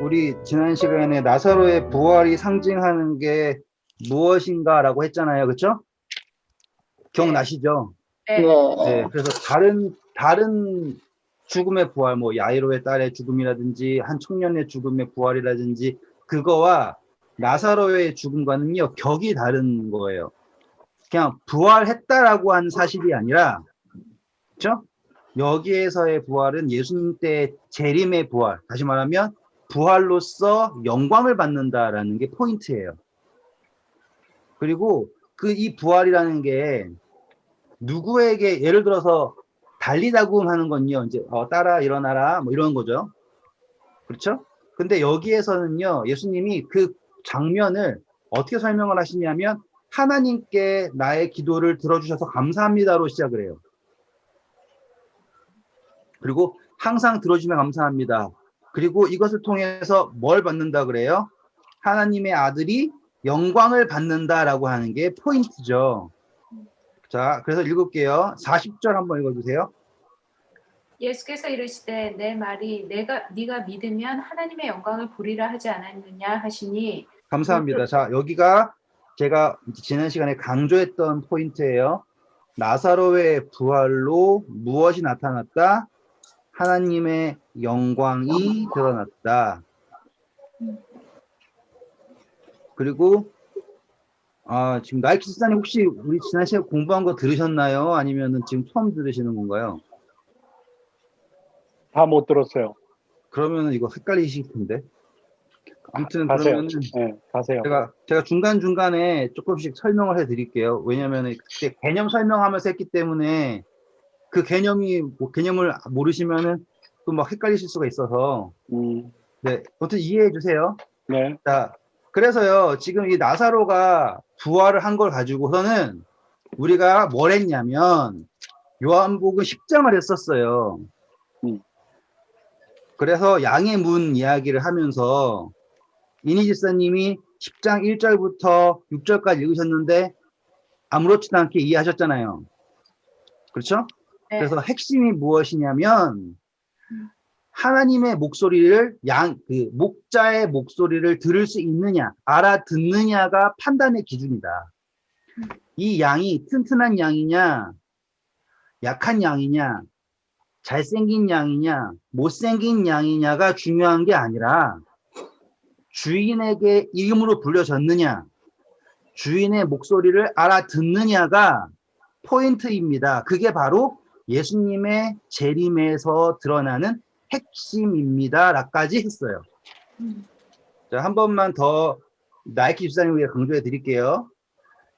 우리 지난 시간에 나사로의 부활이 상징하는 게 무엇인가라고 했잖아요. 그렇죠? 기억나시죠? 네. 네. 그래서 다른 죽음의 부활, 뭐 야이로의 딸의 죽음이라든지 한 청년의 죽음의 부활이라든지 그거와 나사로의 죽음과는요 격이 다른 거예요. 그냥 부활했다라고 하는 사실이 아니라, 그렇죠? 여기에서의 부활은 예수님 때 재림의 부활, 다시 말하면 부활로서 영광을 받는다라는 게 포인트예요. 그리고 이 부활이라는 게 누구에게, 예를 들어서 달리다굼 하는 건요, 이제 따라 일어나라 뭐 이런 거죠. 그렇죠? 근데 여기에서는요, 예수님이 그 장면을 어떻게 설명을 하시냐면 하나님께 나의 기도를 들어주셔서 감사합니다로 시작을 해요. 그리고 항상 들어주면 감사합니다. 그리고 이것을 통해서 뭘 받는다 그래요? 하나님의 아들이 영광을 받는다라고 하는 게 포인트죠. 자, 그래서 읽을게요. 40절 한번 읽어주세요. 예수께서 이르시되 내 말이 네가 믿으면 하나님의 영광을 보리라 하지 않았느냐 하시니. 감사합니다. 자, 여기가 제가 지난 시간에 강조했던 포인트예요. 나사로의 부활로 무엇이 나타났다? 하나님의 영광이 드러났다. 그리고 지금 나이키 집사님 혹시 우리 지난 시간에 공부한 거 들으셨나요? 아니면 지금 처음 들으시는 건가요? 다 못 들었어요. 그러면 이거 헷갈리실 텐데. 아무튼 가세요. 그러면 네, 가세요. 제가 중간중간에 조금씩 설명을 해드릴게요. 왜냐하면 그때 개념 설명하면서 했기 때문에 그 개념을 모르시면은 또 막 헷갈리실 수가 있어서. 네, 아무튼 이해해 주세요. 네. 자, 그래서요, 지금 이 나사로가 부활을 한 걸 가지고서는 우리가 뭘 했냐면 요한복음 10장을 했었어요. 그래서 양의 문 이야기를 하면서 이니 집사님이 10장 1절부터 6절까지 읽으셨는데 아무렇지도 않게 이해하셨잖아요. 그렇죠? 네. 그래서 핵심이 무엇이냐면 하나님의 목소리를 목자의 목소리를 들을 수 있느냐, 알아듣느냐가 판단의 기준이다. 이 양이 튼튼한 양이냐, 약한 양이냐, 잘생긴 양이냐, 못생긴 양이냐가 중요한 게 아니라 주인에게 이름으로 불려졌느냐, 주인의 목소리를 알아듣느냐가 포인트입니다. 그게 바로 예수님의 재림에서 드러나는 핵심입니다. 라까지 했어요. 자, 한 번만 더 나이키 집사님 위해 강조해 드릴게요.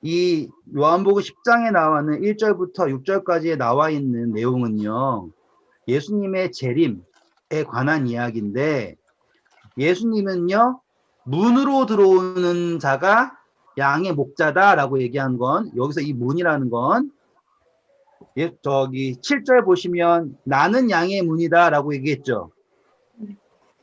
이 요한복음 10장에 나와는 1절부터 6절까지에 나와 있는 내용은요, 예수님의 재림에 관한 이야기인데, 예수님은요, 문으로 들어오는 자가 양의 목자다라고 얘기한 건, 여기서 이 문이라는 건, 저기 7절 보시면 나는 양의 문이다라고 얘기했죠.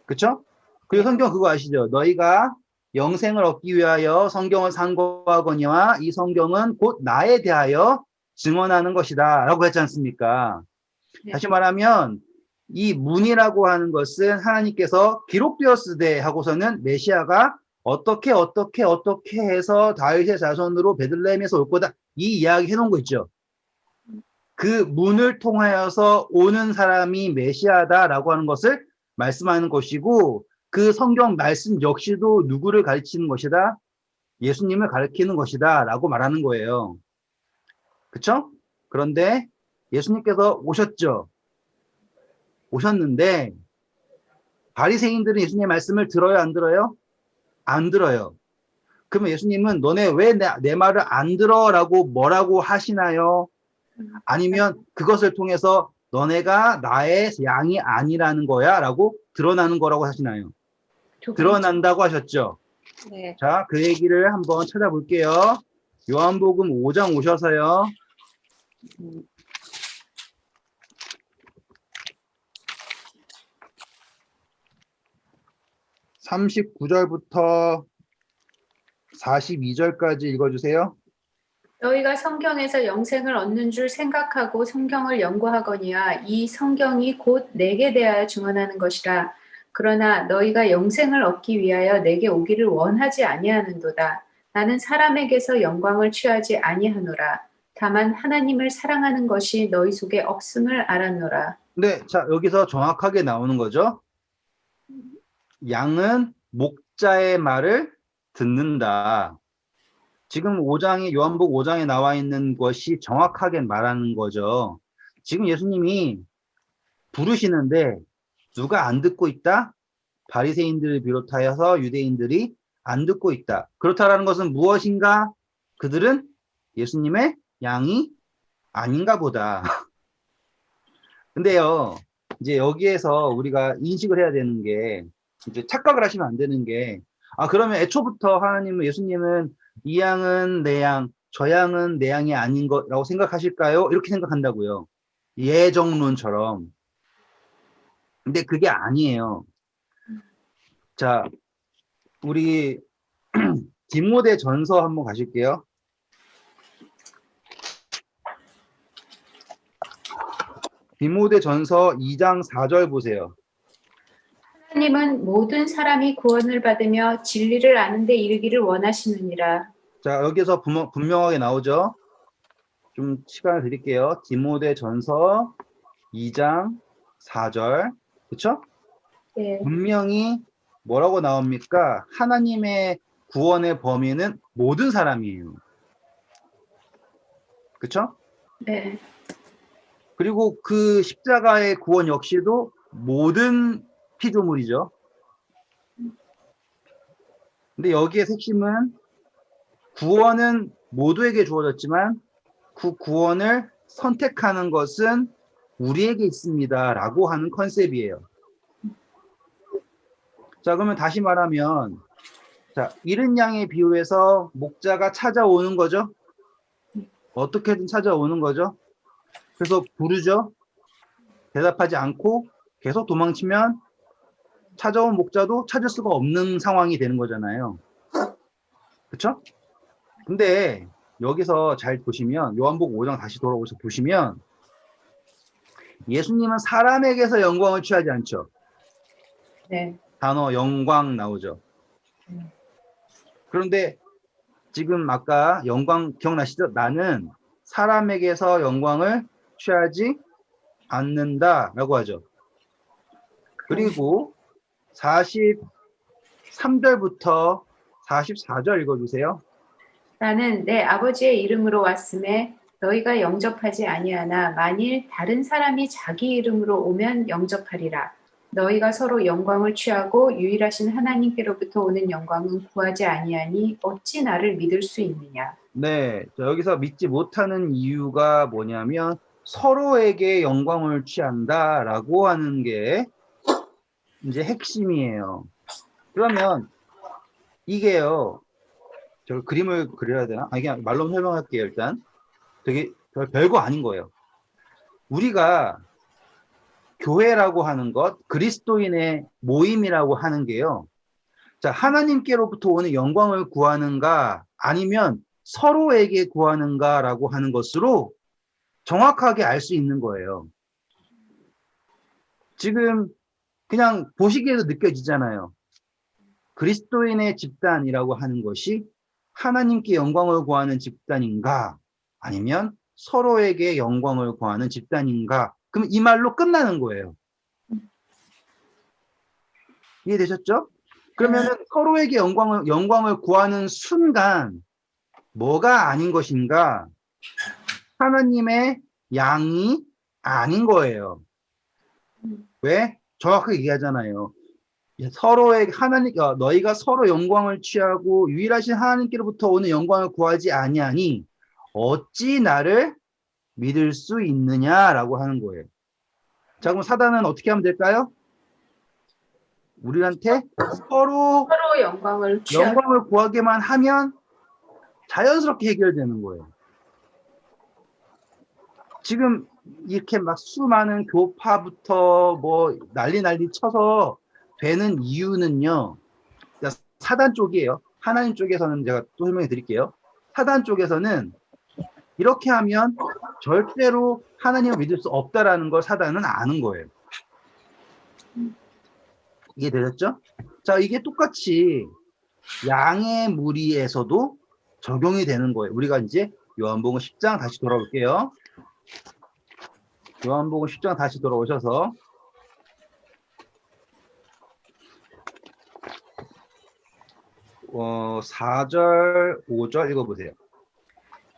그쵸? 그리고 성경 그거 아시죠? 너희가 영생을 얻기 위하여 성경을 상고하거니와 이 성경은 곧 나에 대하여 증언하는 것이다 라고 했지 않습니까? 네. 다시 말하면 이 문이라고 하는 것은 하나님께서 기록되었으되 하고서는 메시아가 어떻게 해서 다윗의 자손으로 베들레헴에서 올 거다, 이 이야기 해놓은 거 있죠. 그 문을 통하여서 오는 사람이 메시아다라고 하는 것을 말씀하는 것이고, 그 성경 말씀 역시도 누구를 가르치는 것이다? 예수님을 가르치는 것이다 라고 말하는 거예요. 그쵸? 그런데 예수님께서 오셨죠. 오셨는데 바리새인들은 예수님의 말씀을 들어요, 안 들어요? 안 들어요. 그러면 예수님은 너네 왜 내 말을 안 들어? 라고 뭐라고 하시나요? 아니면 그것을 통해서 너네가 나의 양이 아니라는 거야 라고 드러나는 거라고 하시나요? 드러난다고 하셨죠? 네. 자, 그 얘기를 한번 찾아볼게요. 요한복음 5장 오셔서요. 39절부터 42절까지 읽어주세요. 너희가 성경에서 영생을 얻는 줄 생각하고 성경을 연구하거니와 이 성경이 곧 내게 대하여 증언하는 것이라. 그러나 너희가 영생을 얻기 위하여 내게 오기를 원하지 아니하는도다. 나는 사람에게서 영광을 취하지 아니하노라. 다만 하나님을 사랑하는 것이 너희 속에 없음을 알았노라. 네, 자, 여기서 정확하게 나오는 거죠. 양은 목자의 말을 듣는다. 지금 5장에, 요한복 5장에 나와 있는 것이 정확하게 말하는 거죠. 지금 예수님이 부르시는데 누가 안 듣고 있다? 바리새인들을 비롯하여서 유대인들이 안 듣고 있다. 그렇다라는 것은 무엇인가? 그들은 예수님의 양이 아닌가 보다. 근데요, 이제 여기에서 우리가 인식을 해야 되는 게, 이제 착각을 하시면 안 되는 게, 아, 그러면 애초부터 하나님은, 예수님은 이 양은 내 양, 저 양은 내 양이 아닌 거라고 생각하실까요? 이렇게 생각한다고요. 예정론처럼. 근데 그게 아니에요. 자, 우리 디모데 전서 한번 가실게요. 디모데 전서 2장 4절 보세요. 하나님은 모든 사람이 구원을 받으며 진리를 아는 데 이르기를 원하시느니라. 자, 여기서 분명하게 나오죠. 좀 시간을 드릴게요. 디모데 전서 2장 4절. 그쵸? 네. 분명히 뭐라고 나옵니까? 하나님의 구원의 범위는 모든 사람이에요. 그쵸? 네. 그리고 그 십자가의 구원 역시도 모든 피조물이죠. 근데 여기에 핵심은 구원은 모두에게 주어졌지만 그 구원을 선택하는 것은 우리에게 있습니다. 라고 하는 컨셉이에요. 자, 그러면 다시 말하면, 자, 잃은 양의 비유에서 목자가 찾아오는 거죠. 어떻게든 찾아오는 거죠. 그래서 부르죠. 대답하지 않고 계속 도망치면 찾아온 목자도 찾을 수가 없는 상황이 되는 거잖아요. 그쵸? 근데 여기서 잘 보시면, 요한복 5장 다시 돌아오셔서 보시면, 예수님은 사람에게서 영광을 취하지 않죠. 네. 단어 영광 나오죠. 그런데 지금 아까 영광 기억나시죠? 나는 사람에게서 영광을 취하지 않는다라고 하죠. 그리고 43절부터 44절 읽어주세요. 나는 내 아버지의 이름으로 왔음에 너희가 영접하지 아니하나 만일 다른 사람이 자기 이름으로 오면 영접하리라. 너희가 서로 영광을 취하고 유일하신 하나님께로부터 오는 영광은 구하지 아니하니 어찌 나를 믿을 수 있느냐. 네, 여기서 믿지 못하는 이유가 뭐냐면 서로에게 영광을 취한다라고 하는 게 이제 핵심이에요. 그러면 이게요, 저 그림을 그려야 되나? 아니, 그냥 말로 설명할게요, 일단. 되게 별거 아닌 거예요. 우리가 교회라고 하는 것, 그리스도인의 모임이라고 하는 게요. 자, 하나님께로부터 오는 영광을 구하는가, 아니면 서로에게 구하는가라고 하는 것으로 정확하게 알 수 있는 거예요. 지금 그냥 보시기에도 느껴지잖아요. 그리스도인의 집단이라고 하는 것이 하나님께 영광을 구하는 집단인가, 아니면 서로에게 영광을 구하는 집단인가? 그럼 이 말로 끝나는 거예요. 이해되셨죠? 그러면은 서로에게 영광을 구하는 순간 뭐가 아닌 것인가? 하나님의 양이 아닌 거예요. 왜? 정확하게 얘기하잖아요. 서로의 너희가 서로 영광을 취하고 유일하신 하나님께로부터 오는 영광을 구하지 아니하니 어찌 나를 믿을 수 있느냐라고 하는 거예요. 자, 그럼 사단은 어떻게 하면 될까요? 우리한테 서로 영광을 취하고 영광을 구하게만 하면 자연스럽게 해결되는 거예요. 지금 이렇게 막 수많은 교파부터 뭐 난리 쳐서 되는 이유는요. 사단 쪽이에요. 하나님 쪽에서는 제가 또 설명해 드릴게요. 사단 쪽에서는 이렇게 하면 절대로 하나님을 믿을 수 없다라는 걸 사단은 아는 거예요. 이게 되셨죠? 자, 이게 똑같이 양의 무리에서도 적용이 되는 거예요. 우리가 이제 요한복음 10장 다시 돌아올게요. 요한복음 10장 다시 돌아오셔서 4절, 5절 읽어보세요.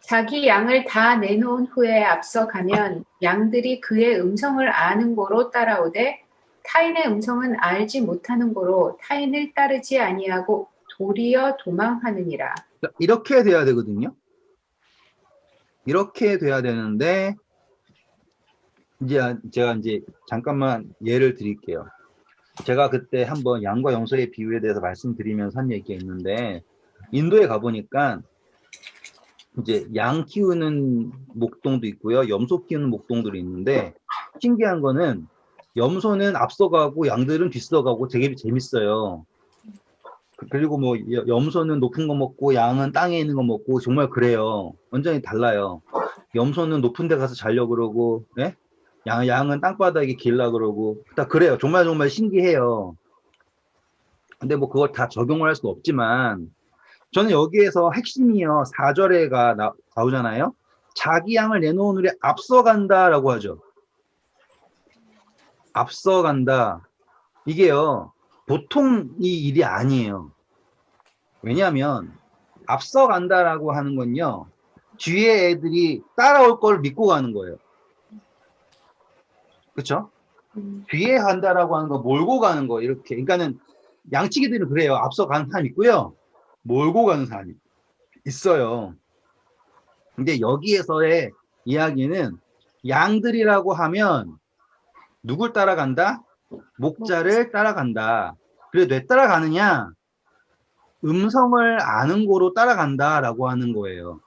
자기 양을 다 내놓은 후에 앞서가면 양들이 그의 음성을 아는 고로 따라오되 타인의 음성은 알지 못하는 고로 타인을 따르지 아니하고 도리어 도망하느니라. 이렇게 돼야 되거든요. 이렇게 돼야 되는데 이제 제가 이제 잠깐만 예를 드릴게요. 제가 그때 한번 양과 염소의 비유에 대해서 말씀드리면서 한 얘기가 있는데 인도에 가보니까 이제 양 키우는 목동도 있고요. 염소 키우는 목동들이 있는데 신기한 거는 염소는 앞서가고 양들은 뒤서가고 되게 재밌어요. 그리고 뭐 염소는 높은 거 먹고 양은 땅에 있는 거 먹고 정말 그래요. 완전히 달라요. 염소는 높은 데 가서 자려고 그러고 예? 양은 땅바닥에 길라 그러고 다 그래요. 정말 정말 신기해요. 근데 뭐 그걸 다 적용을 할 수는 없지만 저는 여기에서 핵심이요. 4절에가 나오잖아요. 자기 양을 내놓은 후에 앞서간다라고 하죠. 앞서간다. 이게요. 보통 이 일이 아니에요. 왜냐하면 앞서간다라고 하는 건요. 뒤에 애들이 따라올 걸 믿고 가는 거예요. 그렇죠? 뒤에 간다라고 하는 거 몰고 가는 거 이렇게. 그러니까는 양치기들은 그래요. 앞서가는 사람 있고요. 몰고 가는 사람이 있어요. 근데 여기에서의 이야기는 양들이라고 하면 누굴 따라간다? 목자를 따라간다. 그래 왜 따라가느냐? 음성을 아는 고로 따라간다라고 하는 거예요.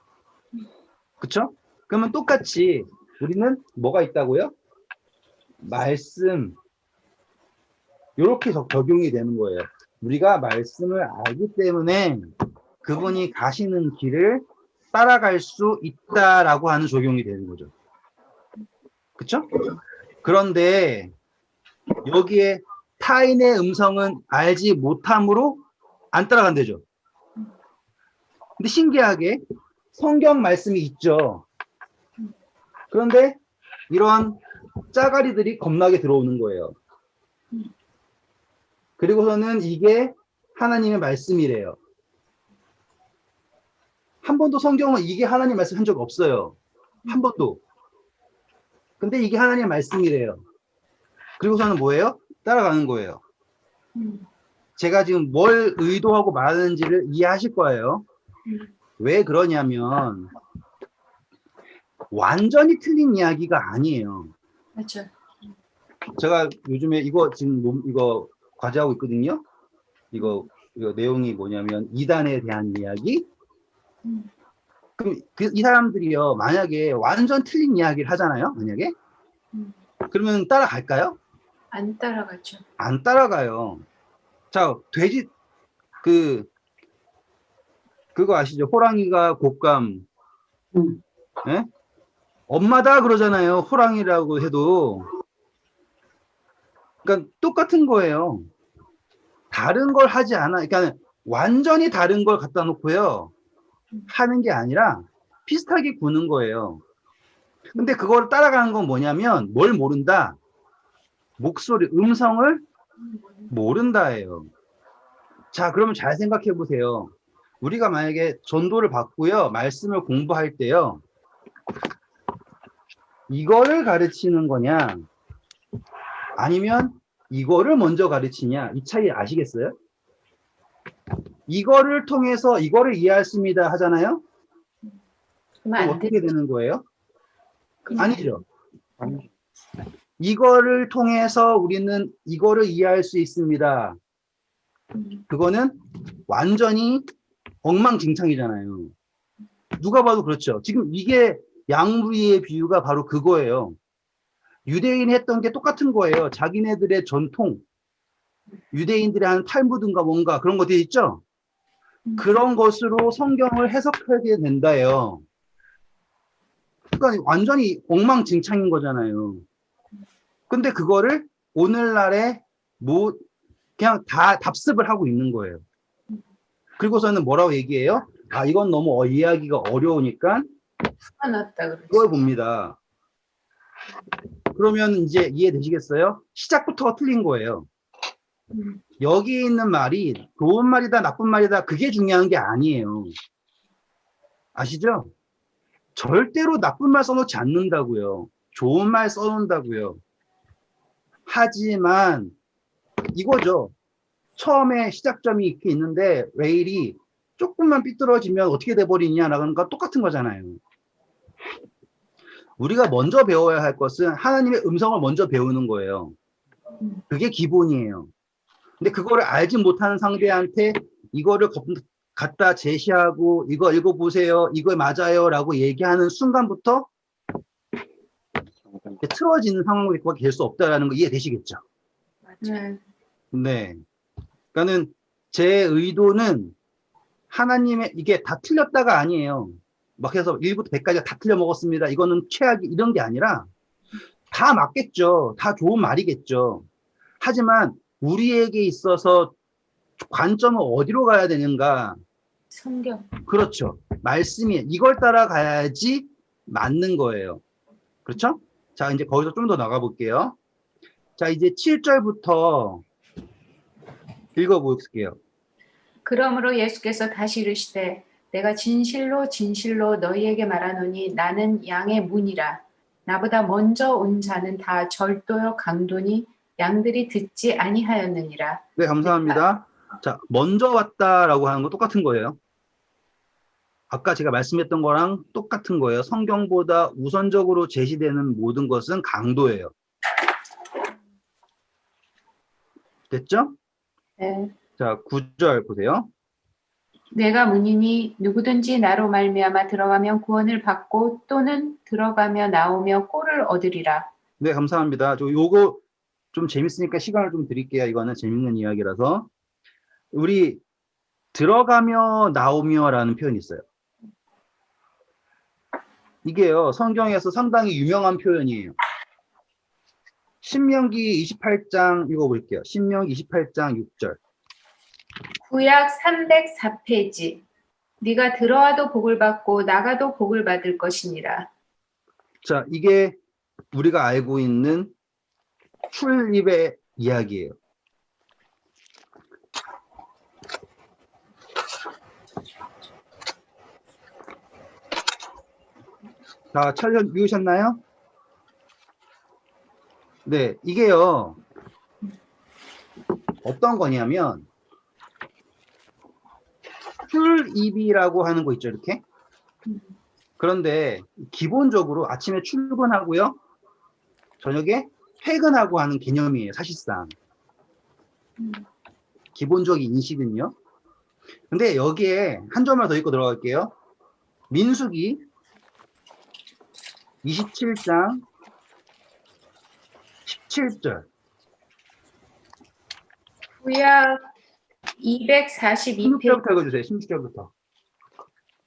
그쵸? 그러면 똑같이 우리는 뭐가 있다고요? 말씀. 이렇게 적용이 되는 거예요. 우리가 말씀을 알기 때문에 그분이 가시는 길을 따라갈 수 있다라고 하는 적용이 되는 거죠. 그쵸? 그런데 여기에 타인의 음성은 알지 못함으로 안 따라간대죠. 근데 신기하게 성경 말씀이 있죠. 그런데 이런 짜가리들이 겁나게 들어오는 거예요. 그리고서는 이게 하나님의 말씀이래요. 한 번도 성경은 이게 하나님 말씀 한 적 없어요. 한 번도. 근데 이게 하나님의 말씀이래요. 그리고서는 뭐예요? 따라가는 거예요. 제가 지금 뭘 의도하고 말하는지를 이해하실 거예요. 왜 그러냐면 완전히 틀린 이야기가 아니에요. 맞죠. 제가 요즘에 이거 지금 이거 과제하고 있거든요. 이거 내용이 뭐냐면 이단에 대한 이야기. 그럼 이 사람들이요 만약에 완전 틀린 이야기를 하잖아요. 만약에 그러면 따라갈까요? 안 따라가죠. 안 따라가요. 자, 돼지 그거 아시죠? 호랑이가 곶감. 예? 엄마다 그러잖아요. 호랑이라고 해도. 그러니까 똑같은 거예요. 다른 걸 하지 않아. 그러니까 완전히 다른 걸 갖다 놓고요. 하는 게 아니라 비슷하게 구는 거예요. 근데 그걸 따라가는 건 뭐냐면 뭘 모른다? 목소리, 음성을 모른다예요. 자, 그러면 잘 생각해 보세요. 우리가 만약에 전도를 받고요. 말씀을 공부할 때요. 이거를 가르치는 거냐? 아니면 이거를 먼저 가르치냐? 이 차이 아시겠어요? 이거를 통해서 이거를 이해했습니다 하잖아요? 그럼 어떻게 되는 거예요? 아니죠. 이거를 통해서 우리는 이거를 이해할 수 있습니다. 그거는 완전히 엉망진창이잖아요. 누가 봐도 그렇죠. 지금 이게 양무리의 비유가 바로 그거예요. 유대인이 했던 게 똑같은 거예요. 자기네들의 전통, 유대인들이 하는 탈무드인가 뭔가 그런 것들이 있죠. 그런 것으로 성경을 해석하게 된다예요. 그러니까 완전히 엉망진창인 거잖아요. 근데 그거를 오늘날의 그냥 다 답습을 하고 있는 거예요. 그리고서는 뭐라고 얘기해요? 아, 이건 너무 이해하기가 어려우니까 화났다 그러지. 그걸 봅니다. 그러면 이제 이해되시겠어요? 시작부터가 틀린 거예요. 여기 있는 말이 좋은 말이다, 나쁜 말이다, 그게 중요한 게 아니에요. 아시죠? 절대로 나쁜 말 써놓지 않는다고요. 좋은 말 써놓는다고요. 하지만 이거죠. 처음에 시작점이 이렇게 있는데 레일이 조금만 삐뚤어지면 어떻게 돼버리냐라는 거 똑같은 거잖아요. 우리가 먼저 배워야 할 것은 하나님의 음성을 먼저 배우는 거예요. 그게 기본이에요. 근데 그거를 알지 못하는 상대한테 이거를 갖다 제시하고 이거 읽어보세요. 이거 맞아요. 라고 얘기하는 순간부터 틀어지는 상황이 될 수 없다는 거 이해되시겠죠? 네. 네. 그러니까는 제 의도는 하나님의 이게 다 틀렸다가 아니에요. 막 해서 1부터 100까지 다 틀려 먹었습니다. 이거는 최악이 이런 게 아니라 다 맞겠죠. 다 좋은 말이겠죠. 하지만 우리에게 있어서 관점은 어디로 가야 되는가? 성경. 그렇죠. 말씀이 이걸 따라가야지 맞는 거예요. 그렇죠? 자, 이제 거기서 좀 더 나가 볼게요. 자, 이제 7절부터 읽어볼게요. 그러므로 예수께서 다시 이르시되 내가 진실로 진실로 너희에게 말하노니 나는 양의 문이라. 나보다 먼저 온 자는 다 절도요 강도니 양들이 듣지 아니하였느니라. 네, 감사합니다. 자, 먼저 왔다라고 하는 거 똑같은 거예요. 아까 제가 말씀했던 거랑 똑같은 거예요. 성경보다 우선적으로 제시되는 모든 것은 강도예요. 됐죠? 네. 자, 9절 보세요. 내가 문이니 누구든지 나로 말미암아 들어가면 구원을 받고 또는 들어가며 나오며 꼴을 얻으리라. 네, 감사합니다. 요거 좀 재밌으니까 시간을 좀 드릴게요. 이거는 재밌는 이야기라서. 우리 들어가며 나오며라는 표현이 있어요. 이게요, 성경에서 상당히 유명한 표현이에요. 신명기 28장 읽어볼게요. 신명기 28장 6절. 구약 304페이지. 네가 들어와도 복을 받고 나가도 복을 받을 것이니라. 자, 이게 우리가 알고 있는 출입의 이야기예요. 자, 읽으셨나요? 네, 이게요, 어떤 거냐면, 출입이라고 하는 거 있죠, 이렇게? 그런데, 기본적으로 아침에 출근하고요, 저녁에 퇴근하고 하는 개념이에요, 사실상. 기본적인 인식은요. 근데 여기에 한 점만 더 읽고 들어갈게요. 민수기 27장 17절. 구약 242페이지. 16절부터 읽어주세요. 16절부터.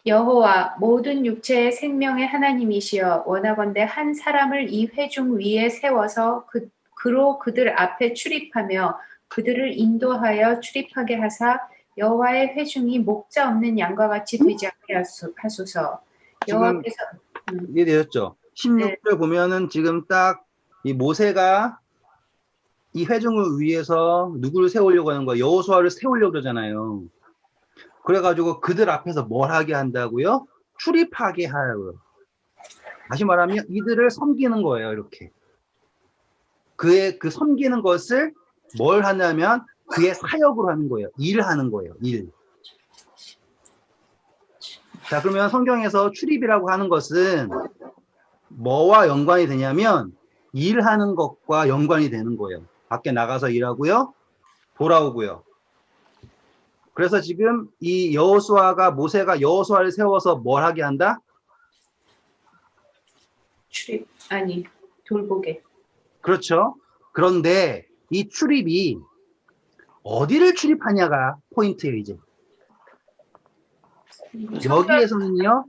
여호와 모든 육체의 생명의 하나님이시여 원하건대 한 사람을 이 회중 위에 세워서 그로 그들 앞에 출입하며 그들을 인도하여 출입하게 하사 여호와의 회중이 목자 없는 양과 같이 되지 않게 하소서. 여호와께서 이해되셨죠? 16절 네. 보면은 지금 딱 이 모세가 이 회중을 위해서 누구를 세우려고 하는 거예요? 여호수아를 세우려고 그러잖아요. 그래가지고 그들 앞에서 뭘 하게 한다고요? 출입하게 하라고요. 다시 말하면 이들을 섬기는 거예요. 이렇게. 그의 그 섬기는 것을 뭘 하냐면 그의 사역으로 하는 거예요. 일하는 거예요. 일. 자, 그러면 성경에서 출입이라고 하는 것은 뭐와 연관이 되냐면 일하는 것과 연관이 되는 거예요. 밖에 나가서 일하고요. 돌아오고요. 그래서 지금 이 모세가 여호수아를 세워서 뭘 하게 한다? 돌보게. 그렇죠. 그런데 이 출입이 어디를 출입하냐가 포인트예요, 이제. 여기에서는요,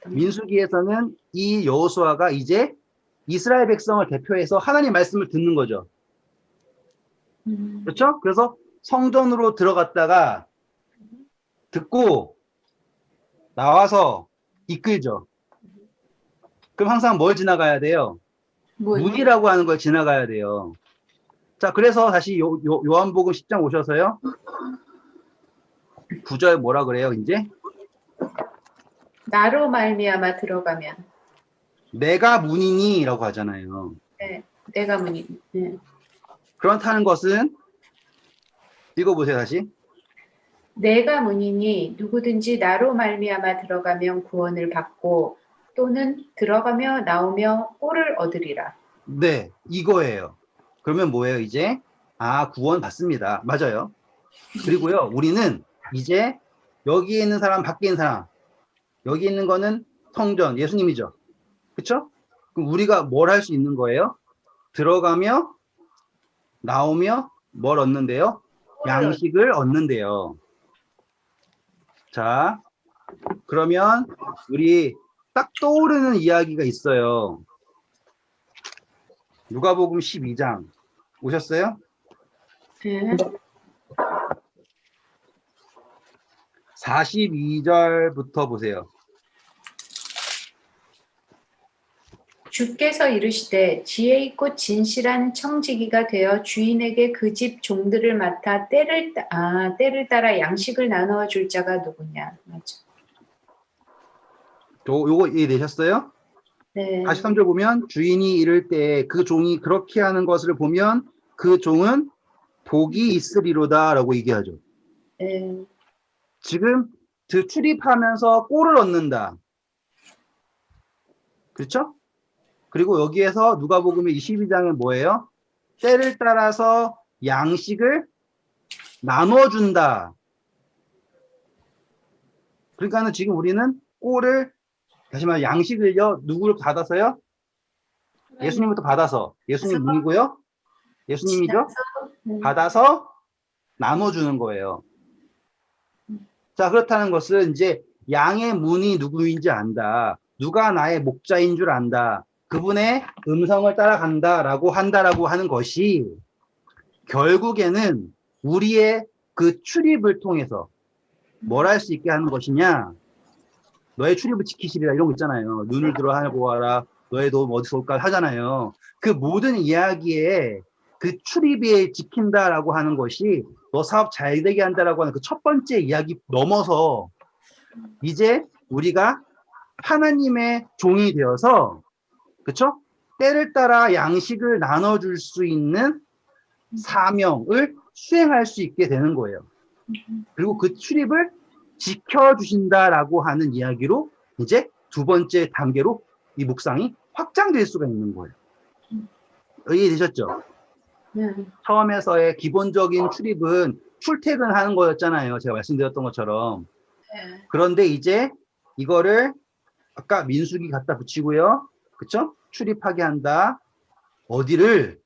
민수기에서는 이 여호수아가 이제 이스라엘 백성을 대표해서 하나님 말씀을 듣는 거죠. 그렇죠? 그래서 성전으로 들어갔다가 듣고 나와서 이끌죠. 그럼 항상 뭘 지나가야 돼요? 문이라고 하는 걸 지나가야 돼요. 자, 그래서 다시 요한복음 10장 오셔서요. 9절 뭐라 그래요, 이제? 나로 말미암아 들어가면. 내가 문이니 라고 하잖아요. 네, 내가 문이. 네. 그렇다는 것은 읽어보세요, 다시. 내가 문이니 누구든지 나로 말미암아 들어가면 구원을 받고 또는 들어가며 나오며 꼴을 얻으리라. 네, 이거예요. 그러면 뭐예요, 이제? 아, 구원 받습니다. 맞아요. 그리고요, 우리는 이제 여기에 있는 사람, 밖에 있는 사람, 여기 있는 거는 성전, 예수님이죠. 그쵸? 그럼 우리가 뭘 할 수 있는 거예요? 들어가며, 나오며, 뭘 얻는데요? 양식을 얻는데요. 자, 그러면 우리 딱 떠오르는 이야기가 있어요. 누가복음 12장. 오셨어요? 네. 42절부터 보세요. 주께서 이르시되 지혜 있고 진실한 청지기가 되어 주인에게 그 집 종들을 맡아 때를 따라 양식을 나누어 줄 자가 누구냐. 맞아. 요거 이해되셨어요? 네. 43절 보면 주인이 이를 때 그 종이 그렇게 하는 것을 보면 그 종은 복이 있으리로다 라고 얘기하죠. 네. 지금 출입하면서 꼴을 얻는다. 그렇죠? 그리고 여기에서 누가복음의 22장은 뭐예요? 때를 따라서 양식을 나눠준다. 그러니까는 지금 우리는 꼴을 다시 말해 양식을요 누구를 받아서요? 예수님부터 받아서 예수님 문이고요. 예수님이죠? 받아서 나눠주는 거예요. 자, 그렇다는 것은 이제 양의 문이 누구인지 안다. 누가 나의 목자인 줄 안다. 그분의 음성을 따라간다라고 한다라고 하는 것이 결국에는 우리의 그 출입을 통해서 뭘 할 수 있게 하는 것이냐? 너의 출입을 지키시리라 이런 거 있잖아요. 눈을 들어 하보아라. 너의 도움 어디서 올까 하잖아요. 그 모든 이야기에 그 출입에 지킨다라고 하는 것이 너 사업 잘 되게 한다라고 하는 그 첫 번째 이야기 넘어서 이제 우리가 하나님의 종이 되어서 그쵸? 때를 따라 양식을 나눠줄 수 있는 사명을 수행할 수 있게 되는 거예요. 그리고 그 출입을 지켜주신다라고 하는 이야기로 이제 두 번째 단계로 이 묵상이 확장될 수가 있는 거예요. 이해되셨죠? 처음에서의 기본적인 출입은 출퇴근하는 거였잖아요. 제가 말씀드렸던 것처럼. 그런데 이제 이거를 아까 민수기 갖다 붙이고요. 그쵸? 출입하게 한다. 어디를?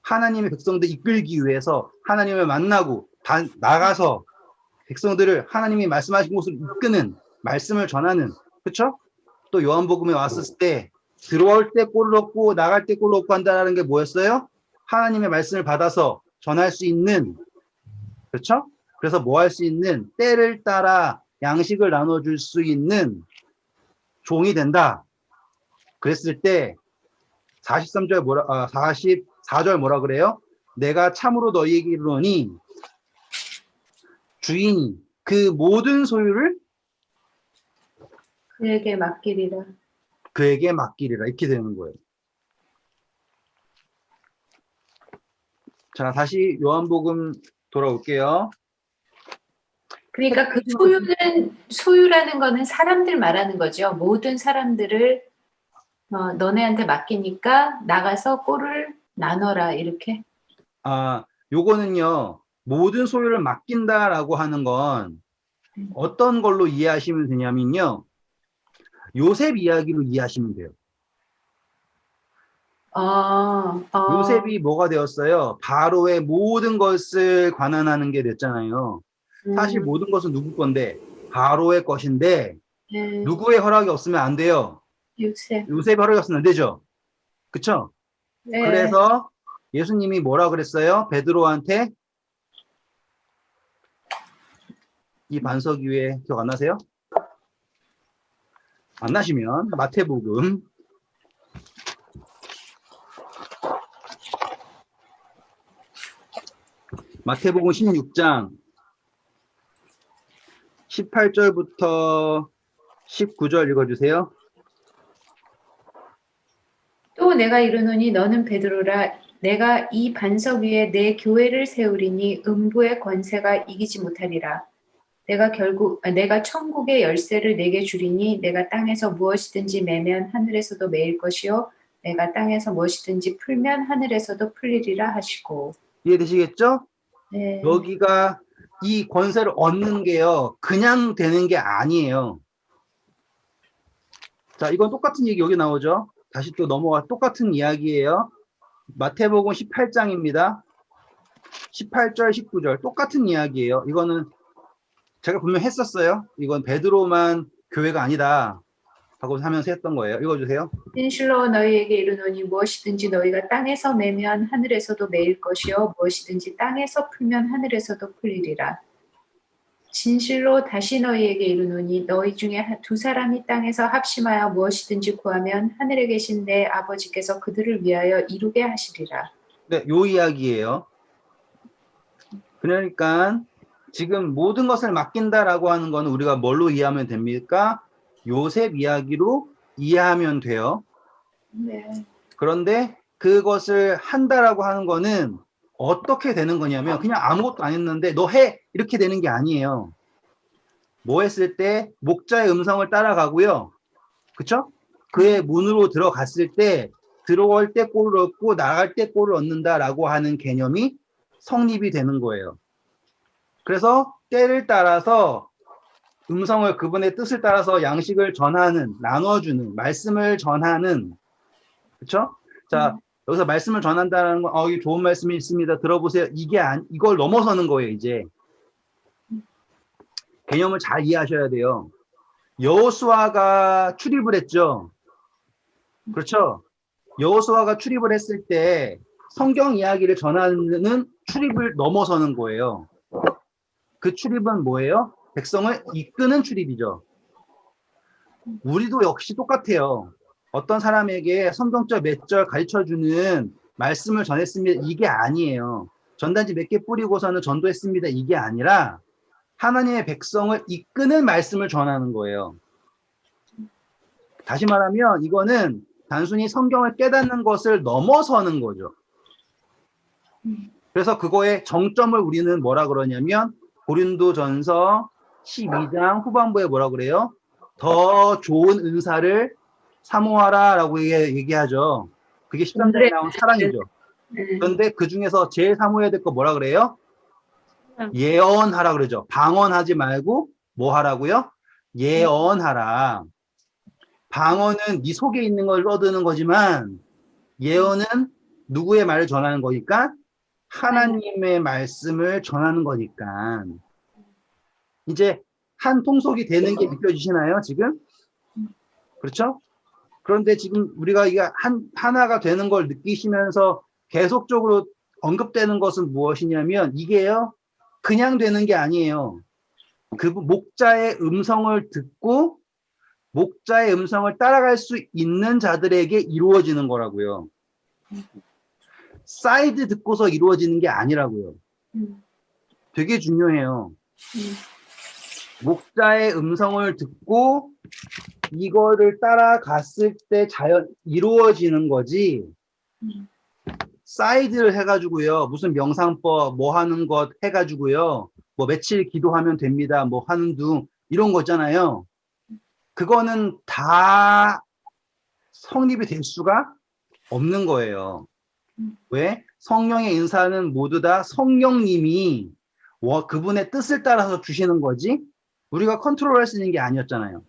하나님의 백성들 이끌기 위해서 하나님을 만나고 나가서 백성들을 하나님이 말씀하신 곳으로 이끄는 말씀을 전하는 그쵸? 또 요한복음에 왔을 때 들어올 때 꼴을 얻고 나갈 때 꼴을 얻고 한다는 게 뭐였어요? 하나님의 말씀을 받아서 전할 수 있는 그렇죠? 그래서 뭐 할 수 있는 때를 따라 양식을 나눠줄 수 있는 종이 된다. 그랬을 때 44절 뭐라 그래요? 내가 참으로 너희에게 이르노니 주인이 그 모든 소유를 그에게 맡기리라. 이렇게 되는 거예요. 자, 다시 요한복음 돌아올게요. 그러니까 그 소유라는 거는 사람들 말하는 거죠. 모든 사람들을 너네한테 맡기니까 나가서 꼴을 나눠라 이렇게. 요거는요. 모든 소유를 맡긴다라고 하는 건 어떤 걸로 이해하시면 되냐면요. 요셉 이야기로 이해하시면 돼요. 요셉이 뭐가 되었어요? 바로의 모든 것을 관할하는 게 됐잖아요. 사실 모든 것은 누구 건데? 바로의 것인데 누구의 허락이 없으면 안 돼요. 요셉의 허락이 없으면 안 되죠. 그쵸? 그래서 예수님이 뭐라 그랬어요? 베드로한테 이 반석 위에 기억 안 나세요? 안 나시면 마태복음 16장 18절부터 19절 읽어주세요. 또 내가 이르노니 너는 베드로라 내가 이 반석 위에 내 교회를 세우리니 음부의 권세가 이기지 못하리라. 내가 천국의 열쇠를 내게 주리니 내가 땅에서 무엇이든지 매면 하늘에서도 매일 것이요 내가 땅에서 무엇이든지 풀면 하늘에서도 풀리리라 하시고. 이해되시겠죠? 네. 여기가 이 권세를 얻는 게요, 그냥 되는 게 아니에요. 자, 이건 똑같은 얘기 여기 나오죠. 다시 또 넘어가 똑같은 이야기예요. 마태복음 18장입니다. 18절, 19절 똑같은 이야기예요. 이거는 제가 분명 했었어요. 이건 베드로만 교회가 아니다 하고 하면서 했던 거예요. 읽어주세요. 진실로 너희에게 이르노니 무엇이든지 너희가 땅에서 매면 하늘에서도 매일 것이요 무엇이든지 땅에서 풀면 하늘에서도 풀리리라. 진실로 다시 너희에게 이르노니 너희 중에 두 사람이 땅에서 합심하여 무엇이든지 구하면 하늘에 계신 내 아버지께서 그들을 위하여 이루게 하시리라. 네, 요 이야기예요. 그러니까 지금 모든 것을 맡긴다라고 하는 거는 우리가 뭘로 이해하면 됩니까? 요셉 이야기로 이해하면 돼요. 네. 그런데 그것을 한다라고 하는 거는 어떻게 되는 거냐면 그냥 아무것도 안 했는데 너 해! 이렇게 되는 게 아니에요. 뭐 했을 때 목자의 음성을 따라가고요. 그쵸? 그의 문으로 들어갔을 때 들어올 때 꼴을 얻고 나갈 때 꼴을 얻는다라고 하는 개념이 성립이 되는 거예요. 그래서 때를 따라서 음성을 그분의 뜻을 따라서 양식을 전하는, 나눠주는, 말씀을 전하는, 그쵸? 자, 여기서 말씀을 전한다는 건, 이게 좋은 말씀이 있습니다. 들어보세요. 이걸 넘어서는 거예요, 이제. 개념을 잘 이해하셔야 돼요. 여호수아가 출입을 했죠. 그렇죠? 여호수아가 출입을 했을 때 성경 이야기를 전하는 출입을 넘어서는 거예요. 그 출입은 뭐예요? 백성을 이끄는 출입이죠. 우리도 역시 똑같아요. 어떤 사람에게 성경적 몇 절 가르쳐주는 말씀을 전했습니다. 이게 아니에요. 전단지 몇 개 뿌리고서는 전도했습니다. 이게 아니라 하나님의 백성을 이끄는 말씀을 전하는 거예요. 다시 말하면 이거는 단순히 성경을 깨닫는 것을 넘어서는 거죠. 그래서 그거의 정점을 우리는 뭐라 그러냐면 고린도전서 12장 후반부에 뭐라 그래요? 더 좋은 은사를 사모하라 라고 얘기하죠. 그게 13장에 나온 사랑이죠. 그런데 그 중에서 제일 사모해야 될 거 뭐라 그래요? 예언하라 그러죠. 방언하지 말고 뭐 하라고요? 예언하라. 방언은 네 속에 있는 걸 얻는 거지만 예언은 누구의 말을 전하는 거니까? 하나님의 말씀을 전하는 거니까. 이제 한 통속이 되는 게 느껴지시나요, 지금? 그렇죠? 그런데 지금 우리가 이게 하나가 되는 걸 느끼시면서 계속적으로 언급되는 것은 무엇이냐면 이게요, 그냥 되는 게 아니에요. 그 목자의 음성을 듣고 목자의 음성을 따라갈 수 있는 자들에게 이루어지는 거라고요. 사이드 듣고서 이루어지는 게 아니라고요. 되게 중요해요. 목자의 음성을 듣고 이거를 따라갔을 때 자연 이루어지는 거지. 사이드를 해가지고요. 무슨 명상법 뭐 하는 것 해가지고요. 뭐 며칠 기도하면 됩니다. 뭐 하는 둥 이런 거잖아요. 그거는 다 성립이 될 수가 없는 거예요. 왜? 성령의 인사는 모두 다 성령님이 그분의 뜻을 따라서 주시는 거지 우리가 컨트롤할 수 있는 게 아니었잖아요.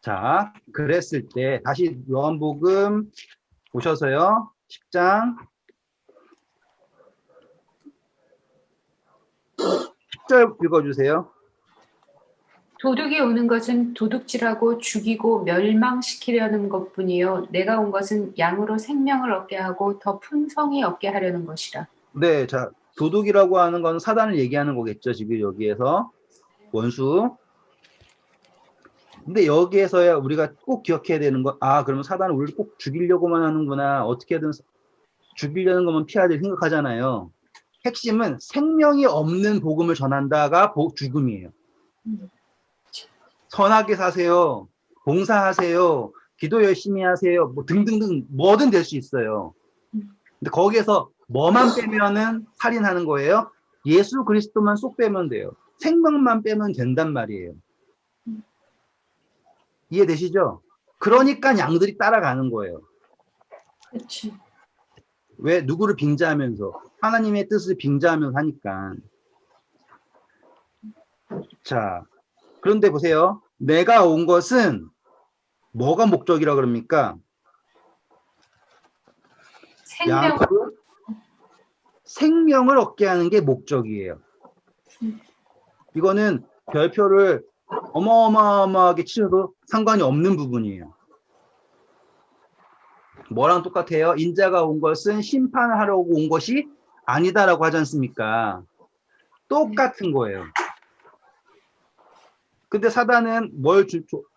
자, 그랬을 때 다시 요한복음 오셔서요. 10장 10절 읽어주세요. 도둑이 오는 것은 도둑질하고 죽이고 멸망시키려는 것뿐이요 내가 온 것은 양으로 생명을 얻게 하고 더 풍성히 얻게 하려는 것이라. 네, 자, 도둑이라고 하는 건 사단을 얘기하는 거겠죠, 지금 여기에서. 원수. 근데 여기에서야 우리가 꼭 기억해야 되는 거, 그러면 사단은 우리를 꼭 죽이려고만 하는구나. 어떻게든 죽이려는 것만 피하지 생각하잖아요. 핵심은 생명이 없는 복음을 전한다가 죽음이에요. 선하게 사세요. 봉사하세요. 기도 열심히 하세요. 뭐 등등등 뭐든 될 수 있어요. 근데 거기에서 뭐만 빼면은 살인하는 거예요? 예수 그리스도만 쏙 빼면 돼요. 생명만 빼면 된단 말이에요. 이해되시죠? 그러니까 양들이 따라가는 거예요. 그렇지. 왜? 누구를 빙자하면서 하나님의 뜻을 빙자하면서 하니까. 자, 그런데 보세요. 내가 온 것은 뭐가 목적이라 그럽니까? 생명. 생명을 얻게 하는 게 목적이에요. 이거는 별표를 어마어마하게 치셔도 상관이 없는 부분이에요. 뭐랑 똑같아요? 인자가 온 것은 심판하려고 온 것이 아니다라고 하지 않습니까? 똑같은 거예요. 근데 사단은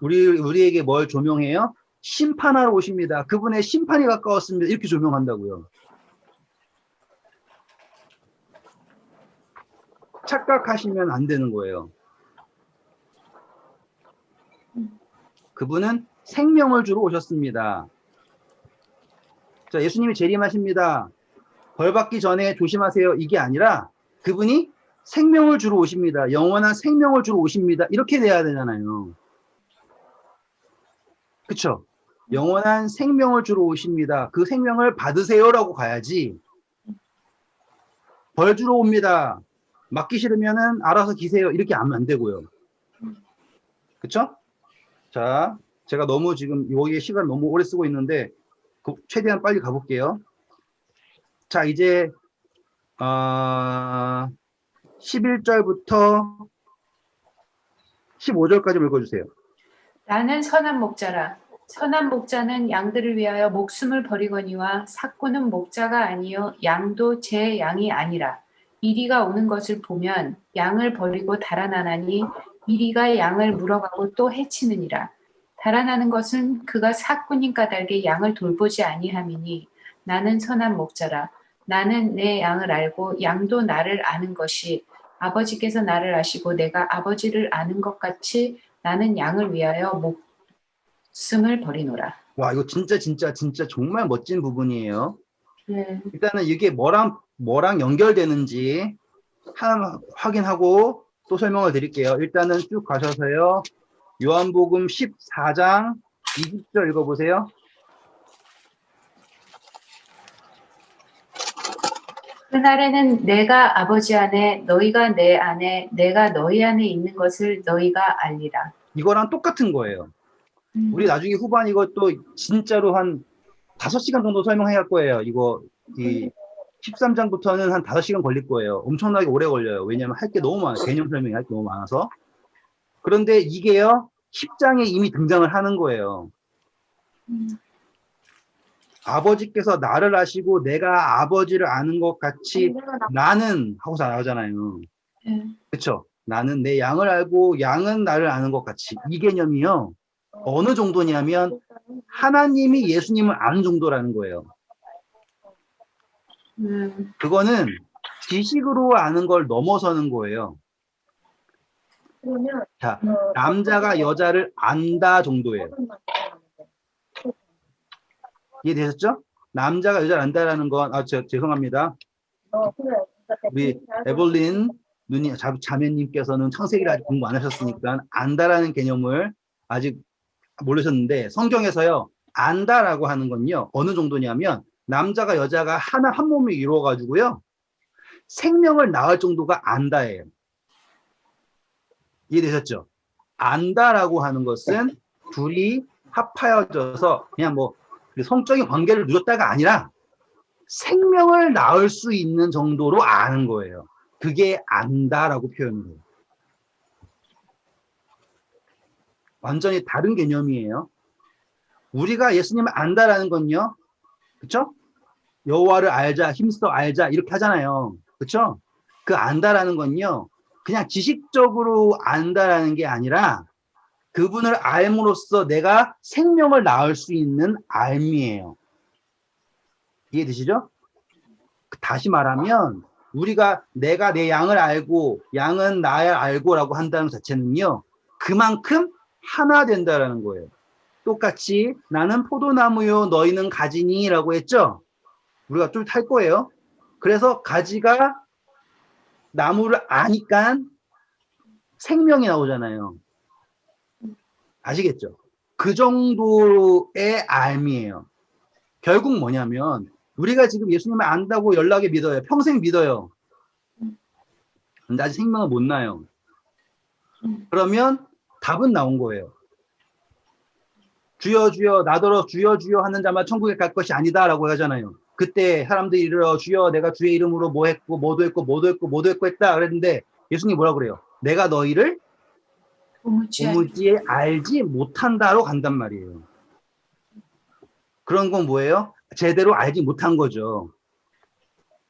우리에게 뭘 조명해요? 심판하러 오십니다. 그분의 심판이 가까웠습니다. 이렇게 조명한다고요. 착각하시면 안 되는 거예요. 그분은 생명을 주러 오셨습니다. 자, 예수님이 재림하십니다. 벌 받기 전에 조심하세요. 이게 아니라 그분이 생명을 주러 오십니다. 영원한 생명을 주러 오십니다. 이렇게 돼야 되잖아요. 그쵸? 영원한 생명을 주러 오십니다. 그 생명을 받으세요라고 가야지. 벌 주러 옵니다. 맞기 싫으면은 알아서 기세요. 이렇게 하면 안 되고요. 그쵸? 자, 제가 너무 지금 여기에 시간 너무 오래 쓰고 있는데 최대한 빨리 가볼게요. 자, 이제 11절부터 15절까지 읽어주세요. 나는 선한 목자라. 선한 목자는 양들을 위하여 목숨을 버리거니와 삭구는 목자가 아니요 양도 제 양이 아니라 이리가 오는 것을 보면 양을 버리고 달아나나니 이리가 양을 물어가고 또 해치느니라. 달아나는 것은 그가 삭구님 까닭에 양을 돌보지 아니함이니 나는 선한 목자라. 나는 내 양을 알고 양도 나를 아는 것이 아버지께서 나를 아시고 내가 아버지를 아는 것 같이 나는 양을 위하여 목숨을 버리노라. 와, 이거 진짜 정말 멋진 부분이에요. 네. 일단은 이게 뭐랑 연결되는지 하나 확인하고 또 설명을 드릴게요. 일단은 쭉 가셔서요. 요한복음 14장 20절 읽어보세요. 그날에는 내가 아버지 안에 너희가 내 안에 내가 너희 안에 있는 것을 너희가 알리라. 이거랑 똑같은 거예요. 우리 나중에 후반 이것도 진짜로 한 5시간 정도 설명해야 할 거예요. 이거 이 13장부터는 한 5시간 걸릴 거예요. 엄청나게 오래 걸려요. 왜냐하면 할 게 너무 많아요. 개념 설명이 할 게 너무 많아서. 그런데 이게요. 10장에 이미 등장을 하는 거예요. 아버지께서 나를 아시고 내가 아버지를 아는 것 같이 나는 하고서 나오잖아요. 그렇죠? 나는 내 양을 알고 양은 나를 아는 것 같이. 이 개념이요. 어느 정도냐면 하나님이 예수님을 아는 정도라는 거예요. 그거는 지식으로 아는 걸 넘어서는 거예요. 자, 남자가 여자를 안다 정도예요. 이해되셨죠? 남자가 여자를 안다라는 건, 죄송합니다. 우리 에벌린 자매님께서는 창세기를 아직 공부 안 하셨으니까 안다라는 개념을 아직 모르셨는데 성경에서요, 안다라고 하는 건요, 어느 정도냐면 남자가 여자가 한 몸을 이루어가지고요, 생명을 낳을 정도가 안다예요. 이해되셨죠? 안다라고 하는 것은 둘이 합하여져서 그냥 뭐 성적인 관계를 누렸다가 아니라 생명을 낳을 수 있는 정도로 아는 거예요. 그게 안다라고 표현해요. 완전히 다른 개념이에요. 우리가 예수님을 안다라는 건요, 그렇죠? 여호와를 알자, 힘써 알자 이렇게 하잖아요. 그렇죠? 그 안다라는 건요, 그냥 지식적으로 안다라는 게 아니라 그분을 알므로써 내가 생명을 낳을 수 있는 알미예요. 이해되시죠? 다시 말하면 우리가 내가 내 양을 알고 양은 나를 알고라고 한다는 자체는요. 그만큼 하나 된다라는 거예요. 똑같이 나는 포도나무요 너희는 가지니 라고 했죠. 우리가 좀 탈 거예요. 그래서 가지가 나무를 아니까 생명이 나오잖아요. 아시겠죠? 그 정도의 알미예요. 결국 뭐냐면 우리가 지금 예수님을 안다고 연락에 믿어요. 평생 믿어요. 근데 아직 생명을 못 나요. 그러면 답은 나온 거예요. 주여 주여 나더러 주여 주여 하는 자만 천국에 갈 것이 아니다라고 하잖아요. 그때 사람들이 이르러 주여 내가 주의 이름으로 뭐 했고 뭐도 했고 뭐도 했고 뭐도 했고 했다 그랬는데 예수님이 뭐라 그래요? 내가 너희를 도무지 알지 못한다로 간단 말이에요. 그런 건 뭐예요? 제대로 알지 못한 거죠.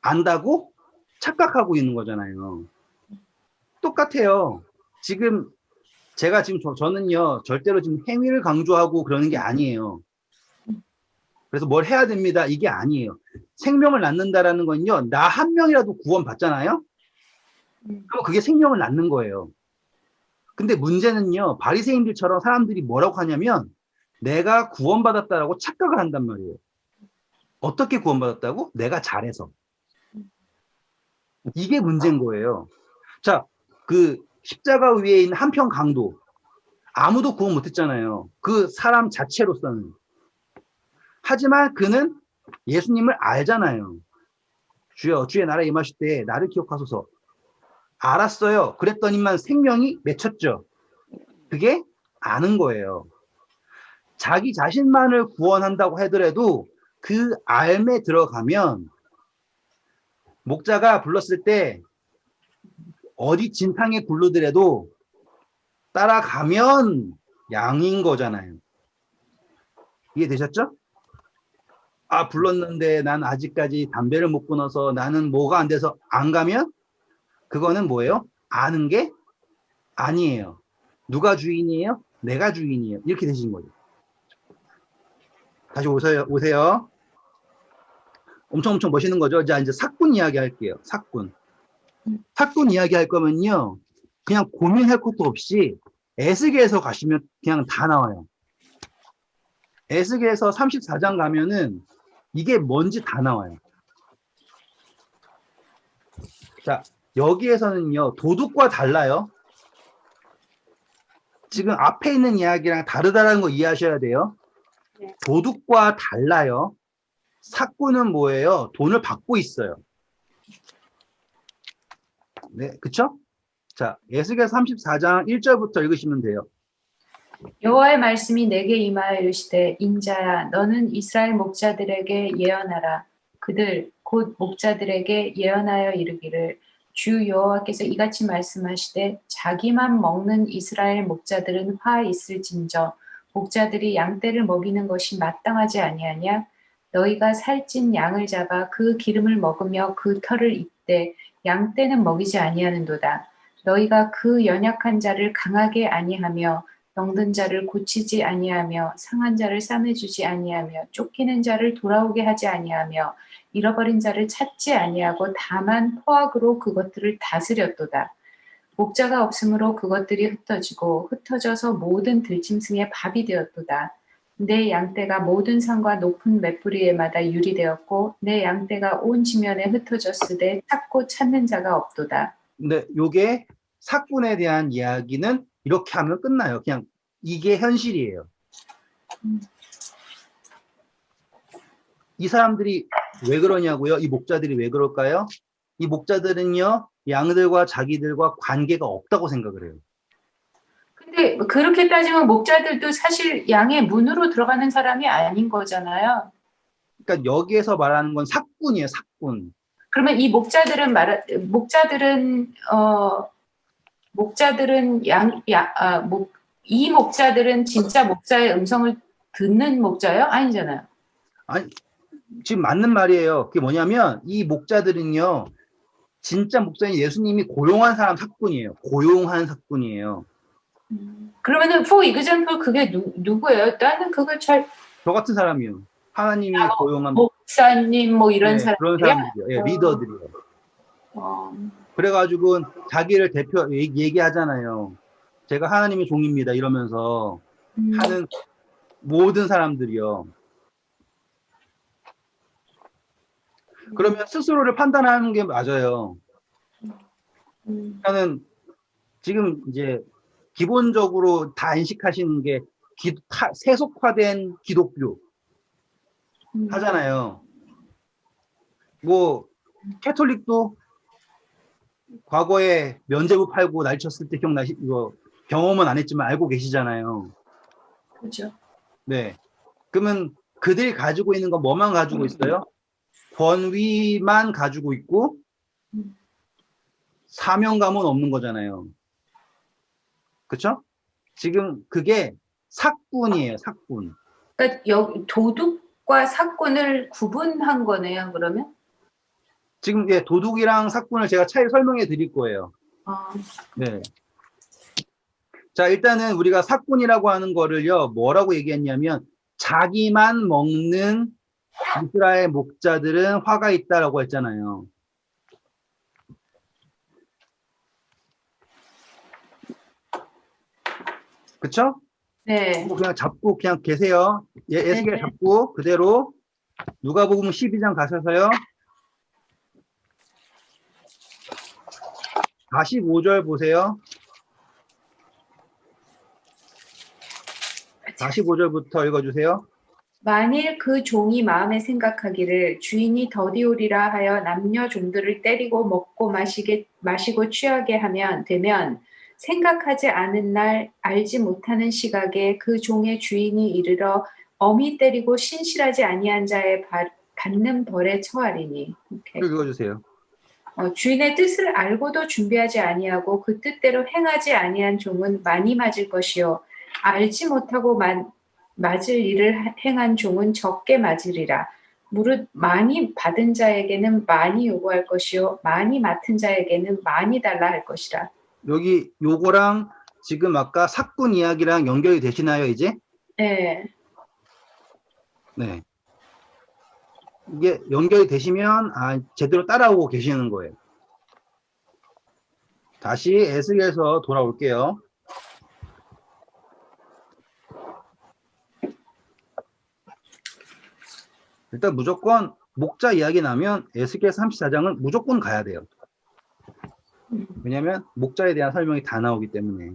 안다고 착각하고 있는 거잖아요. 똑같아요. 지금 제가 지금 저는요 절대로 지금 행위를 강조하고 그러는 게 아니에요. 그래서 뭘 해야 됩니다. 이게 아니에요. 생명을 낳는다라는 건요. 나 한 명이라도 구원 받잖아요. 그럼 그게 생명을 낳는 거예요. 근데 문제는요. 바리새인들처럼 사람들이 뭐라고 하냐면 내가 구원받았다라고 착각을 한단 말이에요. 어떻게 구원받았다고? 내가 잘해서. 이게 문제인 거예요. 자, 그 십자가 위에 있는 한평 강도 아무도 구원 못했잖아요. 그 사람 자체로서는. 하지만 그는 예수님을 알잖아요. 주여 주의 나라에 임하실 때 나를 기억하소서. 알았어요. 그랬더니만 생명이 맺혔죠. 그게 아는 거예요. 자기 자신만을 구원한다고 하더라도 그 알에 들어가면 목자가 불렀을 때 어디 진탕에 굴르더라도 따라가면 양인 거잖아요. 이해되셨죠? 아, 불렀는데 난 아직까지 담배를 못 끊어서 나는 뭐가 안 돼서 안 가면 그거는 뭐예요? 아는 게 아니에요. 누가 주인이에요? 내가 주인이에요. 이렇게 되신 거죠. 다시 오세요. 엄청 멋있는 거죠. 자, 이제 사꾼 이야기 할게요. 사꾼 이야기 할 거면요. 그냥 고민할 것도 없이 에스겔에서 가시면 그냥 다 나와요. 에스겔에서 34장 가면은 이게 뭔지 다 나와요. 자, 여기에서는요. 도둑과 달라요. 지금 앞에 있는 이야기랑 다르다는 거 이해하셔야 돼요. 도둑과 달라요. 사꾼은 뭐예요? 돈을 받고 있어요. 네, 그쵸? 자, 에스겔 34장 1절부터 읽으시면 돼요. 여호와의 말씀이 내게 임하여 이르시되 인자야 너는 이스라엘 목자들에게 예언하라. 그들 곧 목자들에게 예언하여 이르기를 주 여호와께서 이같이 말씀하시되 자기만 먹는 이스라엘 목자들은 화 있을진저 목자들이 양떼를 먹이는 것이 마땅하지 아니하냐. 너희가 살찐 양을 잡아 그 기름을 먹으며 그 털을 입되 양떼는 먹이지 아니하는도다. 너희가 그 연약한 자를 강하게 아니하며 병든 자를 고치지 아니하며 상한 자를 싸매주지 아니하며 쫓기는 자를 돌아오게 하지 아니하며 잃어버린 자를 찾지 아니하고 다만 포악으로 그것들을 다스렸도다. 목자가 없으므로 그것들이 흩어지고 흩어져서 모든 들짐승의 밥이 되었도다. 내 양떼가 모든 산과 높은 맷뿌리에마다 유리되었고 내 양떼가 온 지면에 흩어졌으되 찾고 찾는 자가 없도다. 근데 요게 사꾼에 대한 이야기는 이렇게 하면 끝나요. 그냥 이게 현실이에요. 이 사람들이 왜 그러냐고요? 이 목자들이 왜 그럴까요? 이 목자들은요, 양들과 자기들과 관계가 없다고 생각을 해요. 근데 그렇게 따지면 목자들도 사실 양의 문으로 들어가는 사람이 아닌 거잖아요. 그러니까 여기에서 말하는 건 사꾼이에요, 사꾼. 그러면 이 목자들은 이 목자들은 진짜 목자의 음성을 듣는 목자예요? 아니잖아요. 아니, 지금 맞는 말이에요. 그게 뭐냐면 이 목자들은요, 진짜 목사님 예수님이 고용한 사람 사꾼이에요. 고용한 사꾼이에요. 그러면은 for example 그게 누구예요? 나는 그걸 잘 저 같은 사람이요. 하나님이 고용한 목사님 뭐 이런 네, 그런 사람들이야? 사람들이요. 예, 리더들이요. 어, 그래가지고 자기를 대표 얘기하잖아요. 제가 하나님의 종입니다. 이러면서 하는 모든 사람들이요. 그러면 스스로를 판단하는 게 맞아요. 저는 지금 이제 기본적으로 다 인식하시는 게 세속화된 기독교 하잖아요. 뭐 캐톨릭도 과거에 면제부 팔고 날쳤을 때 이거 경험은 안 했지만 알고 계시잖아요. 그렇죠. 네. 그러면 그들이 가지고 있는 건 뭐만 가지고 있어요? 권위만 가지고 있고 사명감은 없는 거잖아요. 그렇죠? 지금 그게 사꾼이에요, 사꾼. 그러니까 도둑과 사건을 구분한 거네요. 그러면? 지금 도둑이랑 사꾼을 제가 차이 설명해 드릴 거예요. 어, 네. 자, 일단은 우리가 사꾼이라고 하는 거를요, 뭐라고 얘기했냐면, 자기만 먹는 이스라엘 목자들은 화가 있다라고 했잖아요. 그쵸? 네. 그냥 잡고 그냥 계세요. 에스겔 네. 잡고 그대로 누가복음 12장 가셔서요. 45절 보세요. 45절부터 읽어주세요. 만일 그 종이 마음에 생각하기를 주인이 더디오리라 하여 남녀 종들을 때리고 먹고 마시고 취하게 되면 생각하지 않은 날 알지 못하는 시각에 그 종의 주인이 이르러 엄히 때리고 신실하지 아니한 자의 받는 벌에 처하리니. 쭉 읽어주세요. 주인의 뜻을 알고도 준비하지 아니하고 그 뜻대로 행하지 아니한 종은 많이 맞을 것이요 알지 못하고 맞을 일을 행한 종은 적게 맞으리라. 무릇 많이 받은 자에게는 많이 요구할 것이요 많이 맡은 자에게는 많이 달라 할 것이라. 여기 요거랑 지금 아까 사꾼 이야기랑 연결이 되시나요, 이제? 네. 네. 이게 연결이 되시면 제대로 따라오고 계시는 거예요. 다시 에스겔에서 돌아올게요. 일단 무조건 목자 이야기 나면 에스겔 34장은 무조건 가야 돼요. 왜냐하면 목자에 대한 설명이 다 나오기 때문에.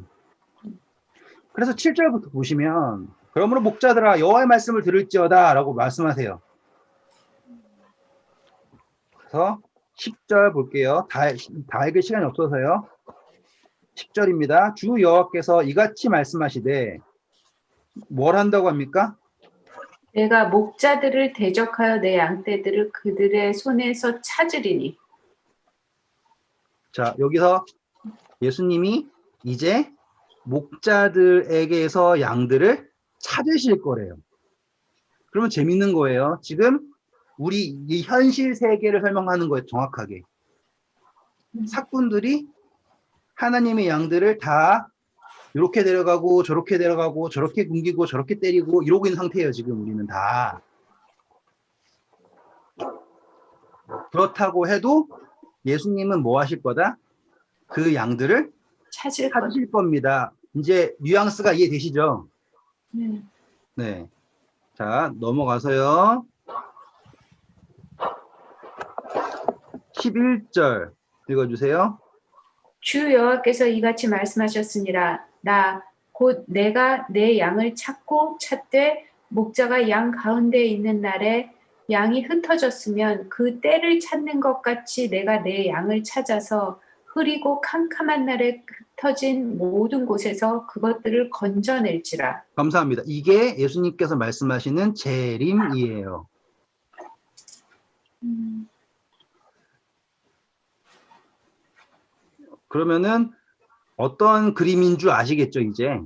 그래서 7절부터 보시면 그러므로 목자들아 여호와의 말씀을 들을지어다 라고 말씀하세요. 그래서 10절 볼게요. 다 읽을 시간이 없어서요. 10절입니다. 주 여호와께서 이같이 말씀하시되 뭘 한다고 합니까? 내가 목자들을 대적하여 내 양떼들을 그들의 손에서 찾으리니. 자, 여기서 예수님이 이제 목자들에게서 양들을 찾으실 거래요. 그러면 재밌는 거예요. 지금 우리 이 현실 세계를 설명하는 거예요. 정확하게. 사꾼들이 하나님의 양들을 다 이렇게 데려가고 저렇게 데려가고 저렇게 굶기고 저렇게 때리고 이러고 있는 상태예요. 지금 우리는 다. 그렇다고 해도 예수님은 뭐 하실 거다? 그 양들을 찾으실 겁니다. 이제 뉘앙스가 이해되시죠? 네. 자, 넘어가서요. 11절 읽어주세요. 주 여호와께서 이같이 말씀하셨으니라. 나 곧 내가 내 양을 찾되 목자가 양 가운데 있는 날에 양이 흩어졌으면 그 때를 찾는 것 같이 내가 내 양을 찾아서 흐리고 캄캄한 날에 흩어진 모든 곳에서 그것들을 건져낼지라. 감사합니다. 이게 예수님께서 말씀하시는 재림이에요. 그러면은 어떤 그림인 줄 아시겠죠, 이제?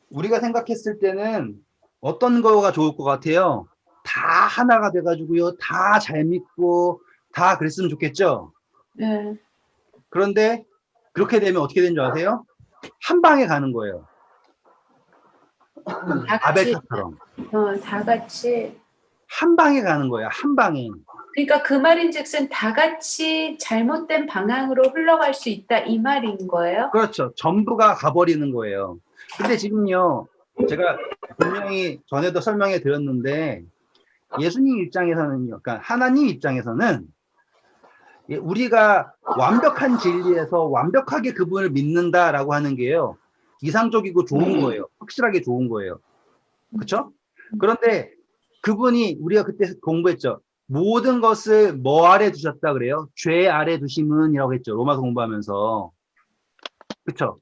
우리가 생각했을 때는 어떤 거가 좋을 것 같아요? 다 하나가 돼가지고요. 다 잘 믿고 다 그랬으면 좋겠죠. 네. 그런데 그렇게 되면 어떻게 되는 줄 아세요? 한 방에 가는 거예요. 다 같이, 아벨타처럼. 다 같이. 한 방에 가는 거예요. 한 방에. 그러니까 그 말인즉슨 다 같이 잘못된 방향으로 흘러갈 수 있다 이 말인 거예요? 그렇죠. 전부가 가버리는 거예요. 근데 지금요, 제가 분명히 전에도 설명해 드렸는데, 예수님 입장에서는요, 그러니까 하나님 입장에서는 우리가 완벽한 진리에서 완벽하게 그분을 믿는다라고 하는 게요, 이상적이고 좋은 거예요. 확실하게 좋은 거예요. 그렇죠? 그런데 그분이 우리가 그때 공부했죠. 모든 것을 뭐 아래 두셨다 그래요? 죄 아래 두심은이라고 했죠. 로마서 공부하면서. 그렇죠?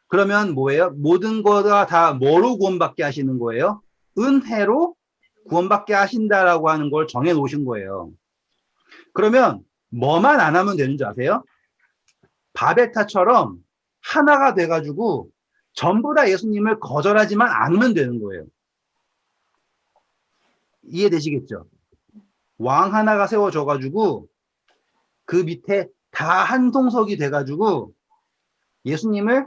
그러면 뭐예요? 모든 거가 다 뭐로 구원받게 하시는 거예요? 은혜로 구원받게 하신다라고 하는 걸 정해 놓으신 거예요. 그러면 뭐만 안 하면 되는 줄 아세요? 바베타처럼 하나가 돼가지고 전부 다 예수님을 거절하지만 않으면 되는 거예요. 이해되시겠죠? 왕 하나가 세워져가지고 그 밑에 다 한 동석이 돼가지고 예수님을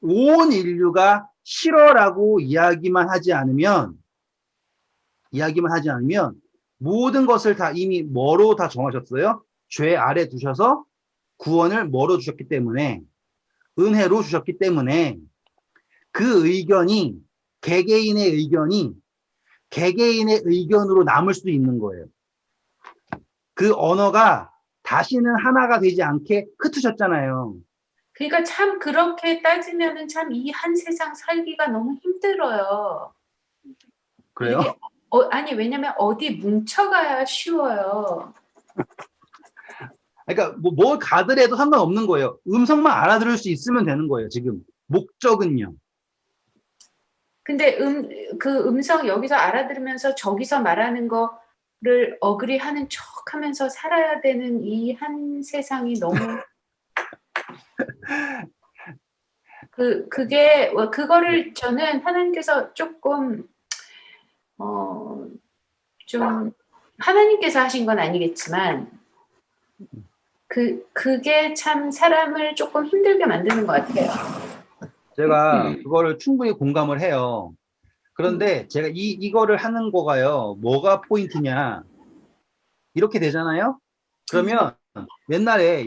온 인류가 싫어라고 이야기만 하지 않으면 모든 것을 다 이미 뭐로 다 정하셨어요? 죄 아래 두셔서 구원을 뭐로 주셨기 때문에, 은혜로 주셨기 때문에 그 의견이 개개인의 의견으로 남을 수 있는 거예요. 그 언어가 다시는 하나가 되지 않게 흩으셨잖아요. 그러니까 참 그렇게 따지면은 참 이 한 세상 살기가 너무 힘들어요. 그래요? 이렇게 아니 왜냐면 어디 뭉쳐가야 쉬워요. 그러니까 뭘 가더라도 상관없는 거예요. 음성만 알아들을 수 있으면 되는 거예요. 지금 목적은요. 근데 그 음성 여기서 알아들으면서 저기서 말하는 거를 어그리하는 척하면서 살아야 되는 이 한 세상이 너무 그거를 저는 하나님께서 조금 좀 하나님께서 하신 건 아니겠지만 그게 참 사람을 조금 힘들게 만드는 것 같아요. 제가 그거를 충분히 공감을 해요. 그런데 제가 이거를 하는 거가요. 뭐가 포인트냐. 이렇게 되잖아요. 그러면 옛날에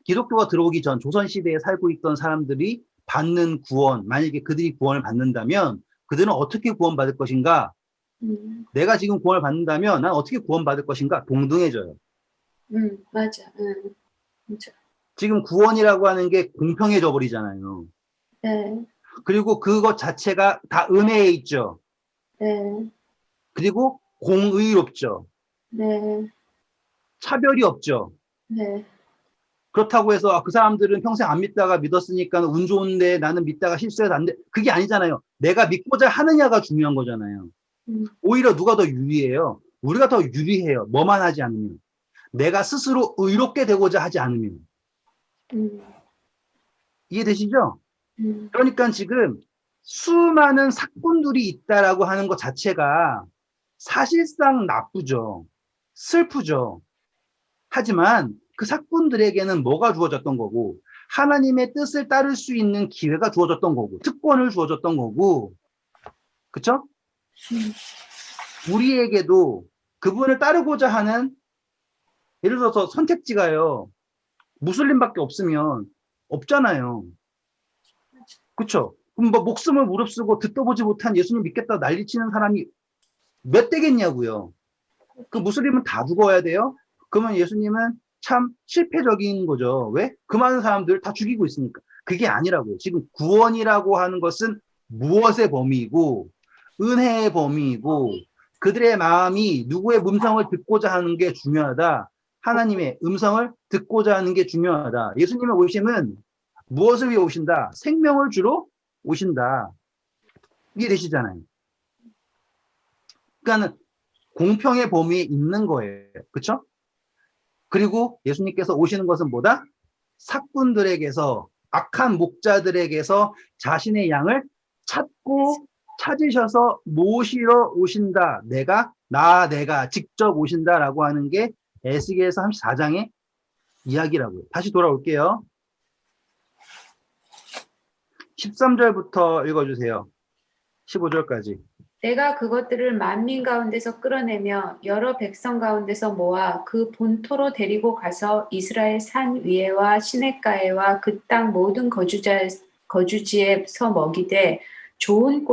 기독교가 들어오기 전 조선시대에 살고 있던 사람들이 받는 구원, 만약에 그들이 구원을 받는다면 그들은 어떻게 구원받을 것인가? 내가 지금 구원을 받는다면 난 어떻게 구원받을 것인가? 동등해져요. 맞아. 맞아. 지금 구원이라고 하는 게 공평해져 버리잖아요. 네. 그리고 그것 자체가 다 은혜에 있죠. 네. 그리고 공의롭죠. 네. 차별이 없죠. 네. 그렇다고 해서 그 사람들은 평생 안 믿다가 믿었으니까 운 좋은데 나는 믿다가 실수해서 안 돼. 그게 아니잖아요. 내가 믿고자 하느냐가 중요한 거잖아요. 오히려 누가 더 유리해요? 우리가 더 유리해요. 뭐만 하지 않으면. 내가 스스로 의롭게 되고자 하지 않으면. 이해되시죠? 그러니까 지금 수많은 사건들이 있다라고 하는 것 자체가 사실상 나쁘죠. 슬프죠. 하지만 그 사건들에게는 뭐가 주어졌던 거고 하나님의 뜻을 따를 수 있는 기회가 주어졌던 거고 특권을 주어졌던 거고 그쵸? 우리에게도 그분을 따르고자 하는 예를 들어서 선택지가요. 무슬림밖에 없으면 없잖아요. 그쵸? 그럼 뭐 목숨을 무릅쓰고 듣도 보지 못한 예수님 믿겠다 난리치는 사람이 몇 대겠냐고요. 그 무슬림은 다 죽어야 돼요? 그러면 예수님은 참 실패적인 거죠. 왜? 그 많은 사람들 다 죽이고 있으니까. 그게 아니라고요. 지금 구원이라고 하는 것은 무엇의 범위이고 은혜의 범위이고 그들의 마음이 누구의 음성을 듣고자 하는 게 중요하다. 하나님의 음성을 듣고자 하는 게 중요하다. 예수님의 오심은 무엇을 위해 오신다? 생명을 주러 오신다. 이해되시잖아요. 그러니까 공평의 범위에 있는 거예요. 그렇죠? 그리고 예수님께서 오시는 것은 뭐다? 사꾼들에게서 악한 목자들에게서 자신의 양을 찾고 찾으셔서 모시러 오신다. 내가 직접 오신다라고 하는 게 에스겔서 34장의 이야기라고요. 다시 돌아올게요. 13절부터 읽어주세요. 15절까지. 내가 그것들을 만민 가운데서 끌어내며 여러 백성 가운데서 모아 그 본토로 데리고 가서 이스라엘 산 위에와 시냇가에와 그 땅 모든 거주지에서 먹이되 좋은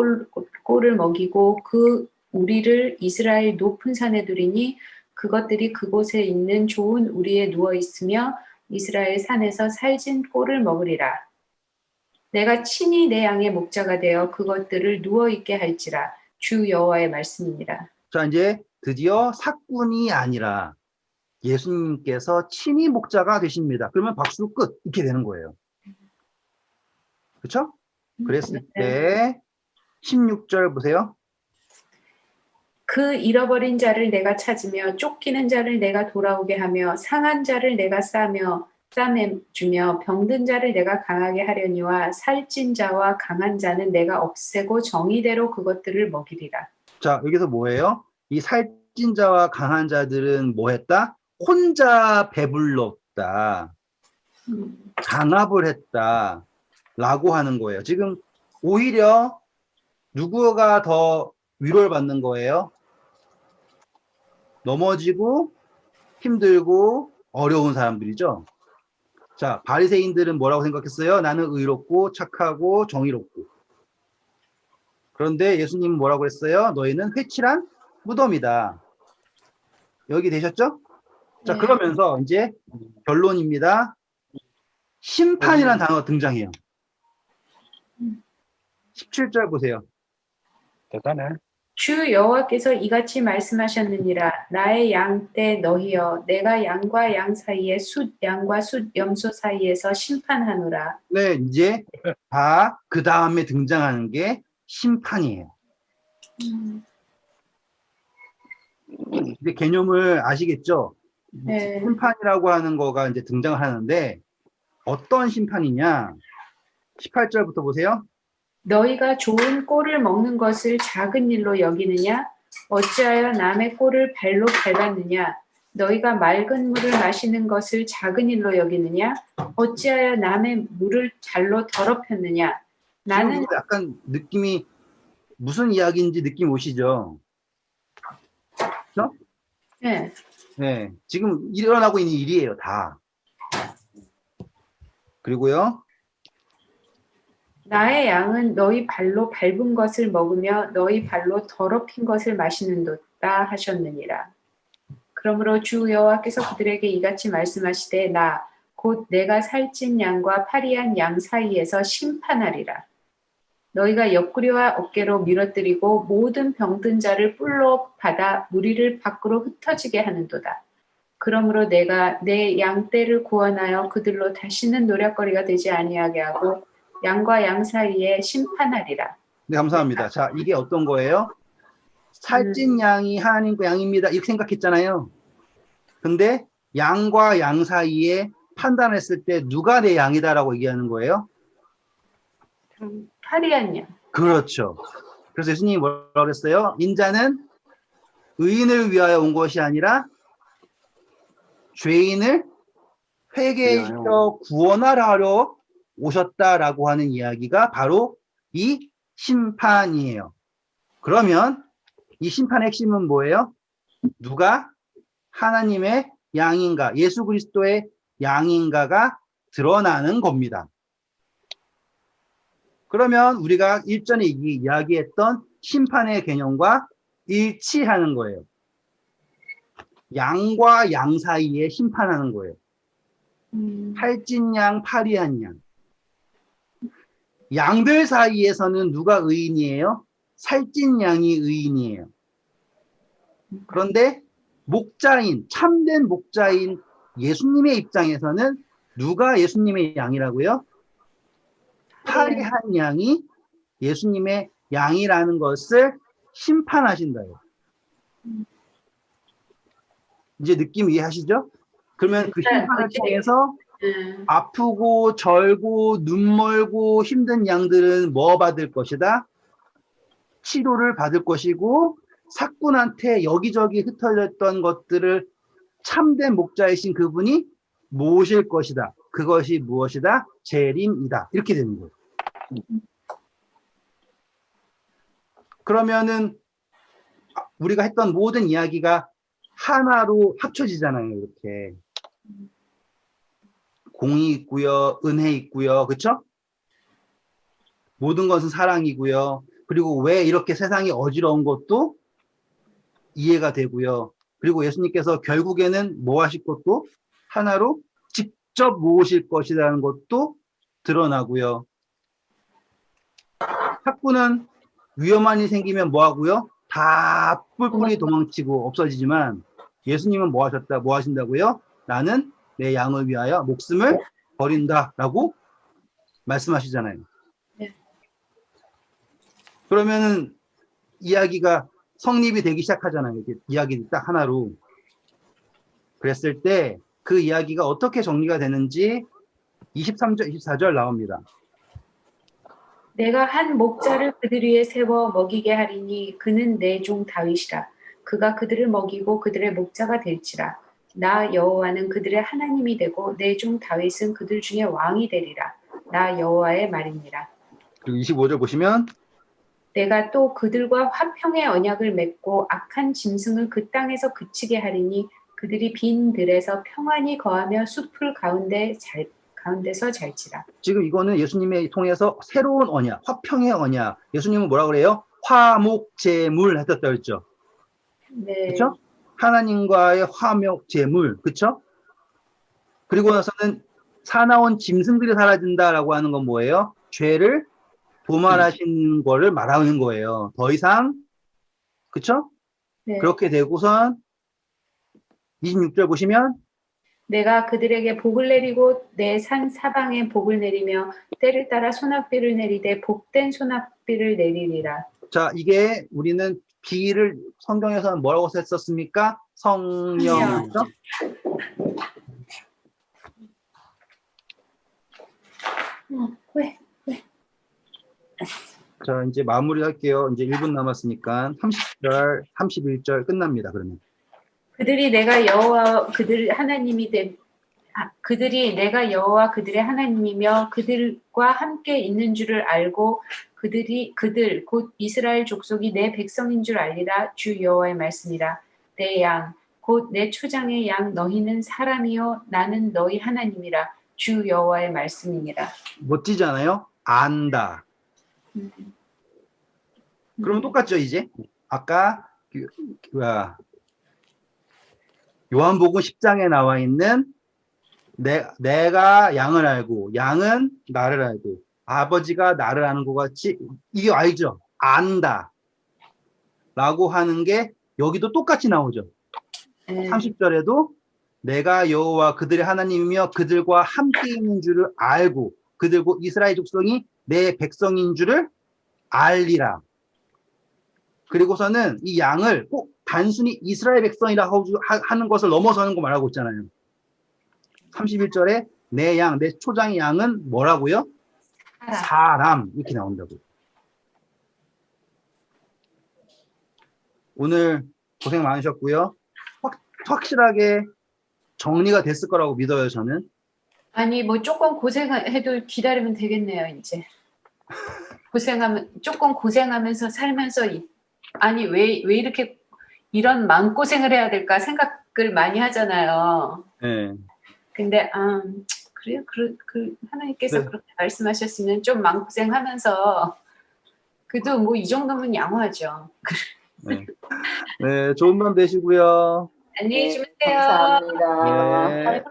꼴을 먹이고 그 우리를 이스라엘 높은 산에 두리니 그것들이 그곳에 있는 좋은 우리에 누워 있으며 이스라엘 산에서 살진 꼴을 먹으리라. 내가 친히 내 양의 목자가 되어 그것들을 누워 있게 할지라. 주 여호와의 말씀입니다. 자, 이제 드디어 사꾼이 아니라 예수님께서 친히 목자가 되십니다. 그러면 박수 끝 이렇게 되는 거예요. 그렇죠? 그랬을 때 16절 보세요. 그 잃어버린 자를 내가 찾으며 쫓기는 자를 내가 돌아오게 하며 상한 자를 내가 싸매주며 병든 자를 내가 강하게 하려니와 살찐 자와 강한 자는 내가 없애고 정의대로 그것들을 먹이리라. 자, 여기서 뭐예요? 이 살찐 자와 강한 자들은 뭐 했다? 혼자 배불렀다. 강압을 했다. 라고 하는 거예요. 지금 오히려 누구가 더 위로를 받는 거예요? 넘어지고 힘들고 어려운 사람들이죠. 자, 바리새인들은 뭐라고 생각했어요? 나는 의롭고 착하고 정의롭고. 그런데 예수님은 뭐라고 했어요? 너희는 회칠한 무덤이다. 여기 되셨죠? 자, 네. 그러면서 이제 결론입니다. 심판이라는 단어가 등장해요. 17절 보세요. 대단해. 주 여호와께서 이같이 말씀하셨느니라. 나의 양 때 너희여 내가 양과 양 사이에 양과 염소 사이에서 심판하노라. 네, 이제 다 그 다음에 등장하는 게 심판이에요. 이제 개념을 아시겠죠? 네. 심판이라고 하는 거가 이제 등장을 하는데 어떤 심판이냐? 18절부터 보세요. 너희가 좋은 꼴을 먹는 것을 작은 일로 여기느냐? 어찌하여 남의 꼴을 발로 밟았느냐? 너희가 맑은 물을 마시는 것을 작은 일로 여기느냐? 어찌하여 남의 물을 잘로 더럽혔느냐? 나는 지금 약간 느낌이 무슨 이야기인지 느낌 오시죠? 그렇죠? 네. 네, 지금 일어나고 있는 일이에요, 다. 그리고요. 나의 양은 너희 발로 밟은 것을 먹으며 너희 발로 더럽힌 것을 마시는도다 하셨느니라. 그러므로 주 여호와께서 그들에게 이같이 말씀하시되 나 곧 내가 살찐 양과 파리한 양 사이에서 심판하리라. 너희가 옆구리와 어깨로 밀어뜨리고 모든 병든 자를 뿔로 받아 무리를 밖으로 흩어지게 하는도다. 그러므로 내가 내 양떼를 구원하여 그들로 다시는 노략거리가 되지 아니하게 하고 양과 양 사이에 심판하리라. 네, 감사합니다. 자, 이게 어떤 거예요? 살찐 양이 하나님과 양입니다. 이렇게 생각했잖아요. 근데 양과 양 사이에 판단했을 때 누가 내 양이다라고 얘기하는 거예요? 파리한 양. 그렇죠. 그래서 예수님이 뭐라고 그랬어요? 인자는 의인을 위하여 온 것이 아니라 죄인을 회개시켜 구원하러 오셨다라고 하는 이야기가 바로 이 심판이에요. 그러면 이 심판의 핵심은 뭐예요? 누가 하나님의 양인가, 예수 그리스도의 양인가가 드러나는 겁니다. 그러면 우리가 일전에 이야기했던 심판의 개념과 일치하는 거예요. 양과 양 사이에 심판하는 거예요. 살찐 양, 파리한 양. 양들 사이에서는 누가 의인이에요? 살찐 양이 의인이에요. 그런데 목자인, 참된 목자인 예수님의 입장에서는 누가 예수님의 양이라고요? 파리한 양이 예수님의 양이라는 것을 심판하신다요. 이제 느낌 이해하시죠? 그러면 그 심판을 통해서 아프고 절고 눈 멀고 힘든 양들은 뭐 받을 것이다? 치료를 받을 것이고 사꾼한테 여기저기 흩어졌던 것들을 참된 목자이신 그분이 모실 것이다. 그것이 무엇이다? 재림이다. 이렇게 되는 거예요. 그러면은 우리가 했던 모든 이야기가 하나로 합쳐지잖아요. 이렇게 공이 있고요, 은혜 있고요, 그렇죠? 모든 것은 사랑이고요. 그리고 왜 이렇게 세상이 어지러운 것도 이해가 되고요. 그리고 예수님께서 결국에는 뭐 하실 것도 하나로 직접 모으실 것이라는 것도 드러나고요. 사꾼은 위험한 일이 생기면 뭐 하고요? 다 뿔뿔이 도망치고 없어지지만 예수님은 뭐 하셨다? 뭐 하신다고요? 나는 내 양을 위하여 목숨을 버린다라고 말씀하시잖아요. 네. 그러면은 이야기가 성립이 되기 시작하잖아요. 이렇게 이야기 딱 하나로. 그랬을 때 그 이야기가 어떻게 정리가 되는지 23절, 24절 나옵니다. 내가 한 목자를 그들 위에 세워 먹이게 하리니 그는 내 종 다윗이라. 그가 그들을 먹이고 그들의 목자가 될지라. 나 여호와는 그들의 하나님이 되고 내 종 다윗은 그들 중에 왕이 되리라. 나 여호와의 말이니라. 그리고 25절 보시면 내가 또 그들과 화평의 언약을 맺고 악한 짐승을 그 땅에서 그치게 하리니 그들이 빈 들에서 평안히 거하며 숲풀 가운데서 잘지라. 지금 이거는 예수님의 통해서 새로운 언약, 화평의 언약. 예수님은 뭐라 그래요? 화목제물 하셨다 그랬죠. 네. 그렇죠? 하나님과의 화목제물, 그렇죠? 그리고 나서는 사나운 짐승들이 사라진다라고 하는 건 뭐예요? 죄를 도말하신 거를 말하는 거예요. 더 이상, 그렇죠? 네. 그렇게 되고선 26절 보시면 내가 그들에게 복을 내리고 내 산 사방에 복을 내리며 때를 따라 소낙비를 내리되 복된 소낙비를 내리리라. 자, 이게 우리는 비를 성경에서는 뭐라고 썼습니까? 성령. 그렇죠? 왜? 자, 이제 마무리할게요. 이제 1분 남았으니까 30절, 31절 끝납니다. 그러면. 그들이 내가 여호와 그들 하나님이 그들이 내가 여호와 그들의 하나님이며 그들과 함께 있는 줄을 알고 그들 곧 이스라엘 족속이 내 백성인 줄 알리라. 주 여호와의 말씀이라. 내 양 곧 내 초장의 양 너희는 사람이요 나는 너희 하나님이라. 주 여호와의 말씀이니라. 멋지잖아요? 안다. 그러면 똑같죠, 이제? 아까 요한복음 10장에 나와 있는 내가 양을 알고 양은 나를 알고 아버지가 나를 아는 것 같이 이게 알죠? 안다 라고 하는 게 여기도 똑같이 나오죠. 30절에도 내가 여호와 그들의 하나님이며 그들과 함께 있는 줄을 알고 그들고 이스라엘 족속이 내 백성인 줄을 알리라. 그리고서는 이 양을 꼭 단순히 이스라엘 백성이라고 하는 것을 넘어서는 거 말하고 있잖아요. 31절에 내 양, 내 초장의 양은 뭐라고요? 사람. 이렇게 나온다고. 오늘 고생 많으셨고요. 확실하게 정리가 됐을 거라고 믿어요, 저는. 아니 뭐 조금 고생해도 기다리면 되겠네요, 이제. 조금 고생하면서 살면서 아니 왜 이렇게 이런 마음고생을 해야 될까 생각을 많이 하잖아요. 네. 근데 그래요? 하나님께서 네. 그렇게 말씀하셨으면 좀 마음고생하면서 그래도 뭐 이 정도면 양호하죠. 네. 네, 좋은 밤 되시고요. 안녕히 주무세요. 감사합니다. 네.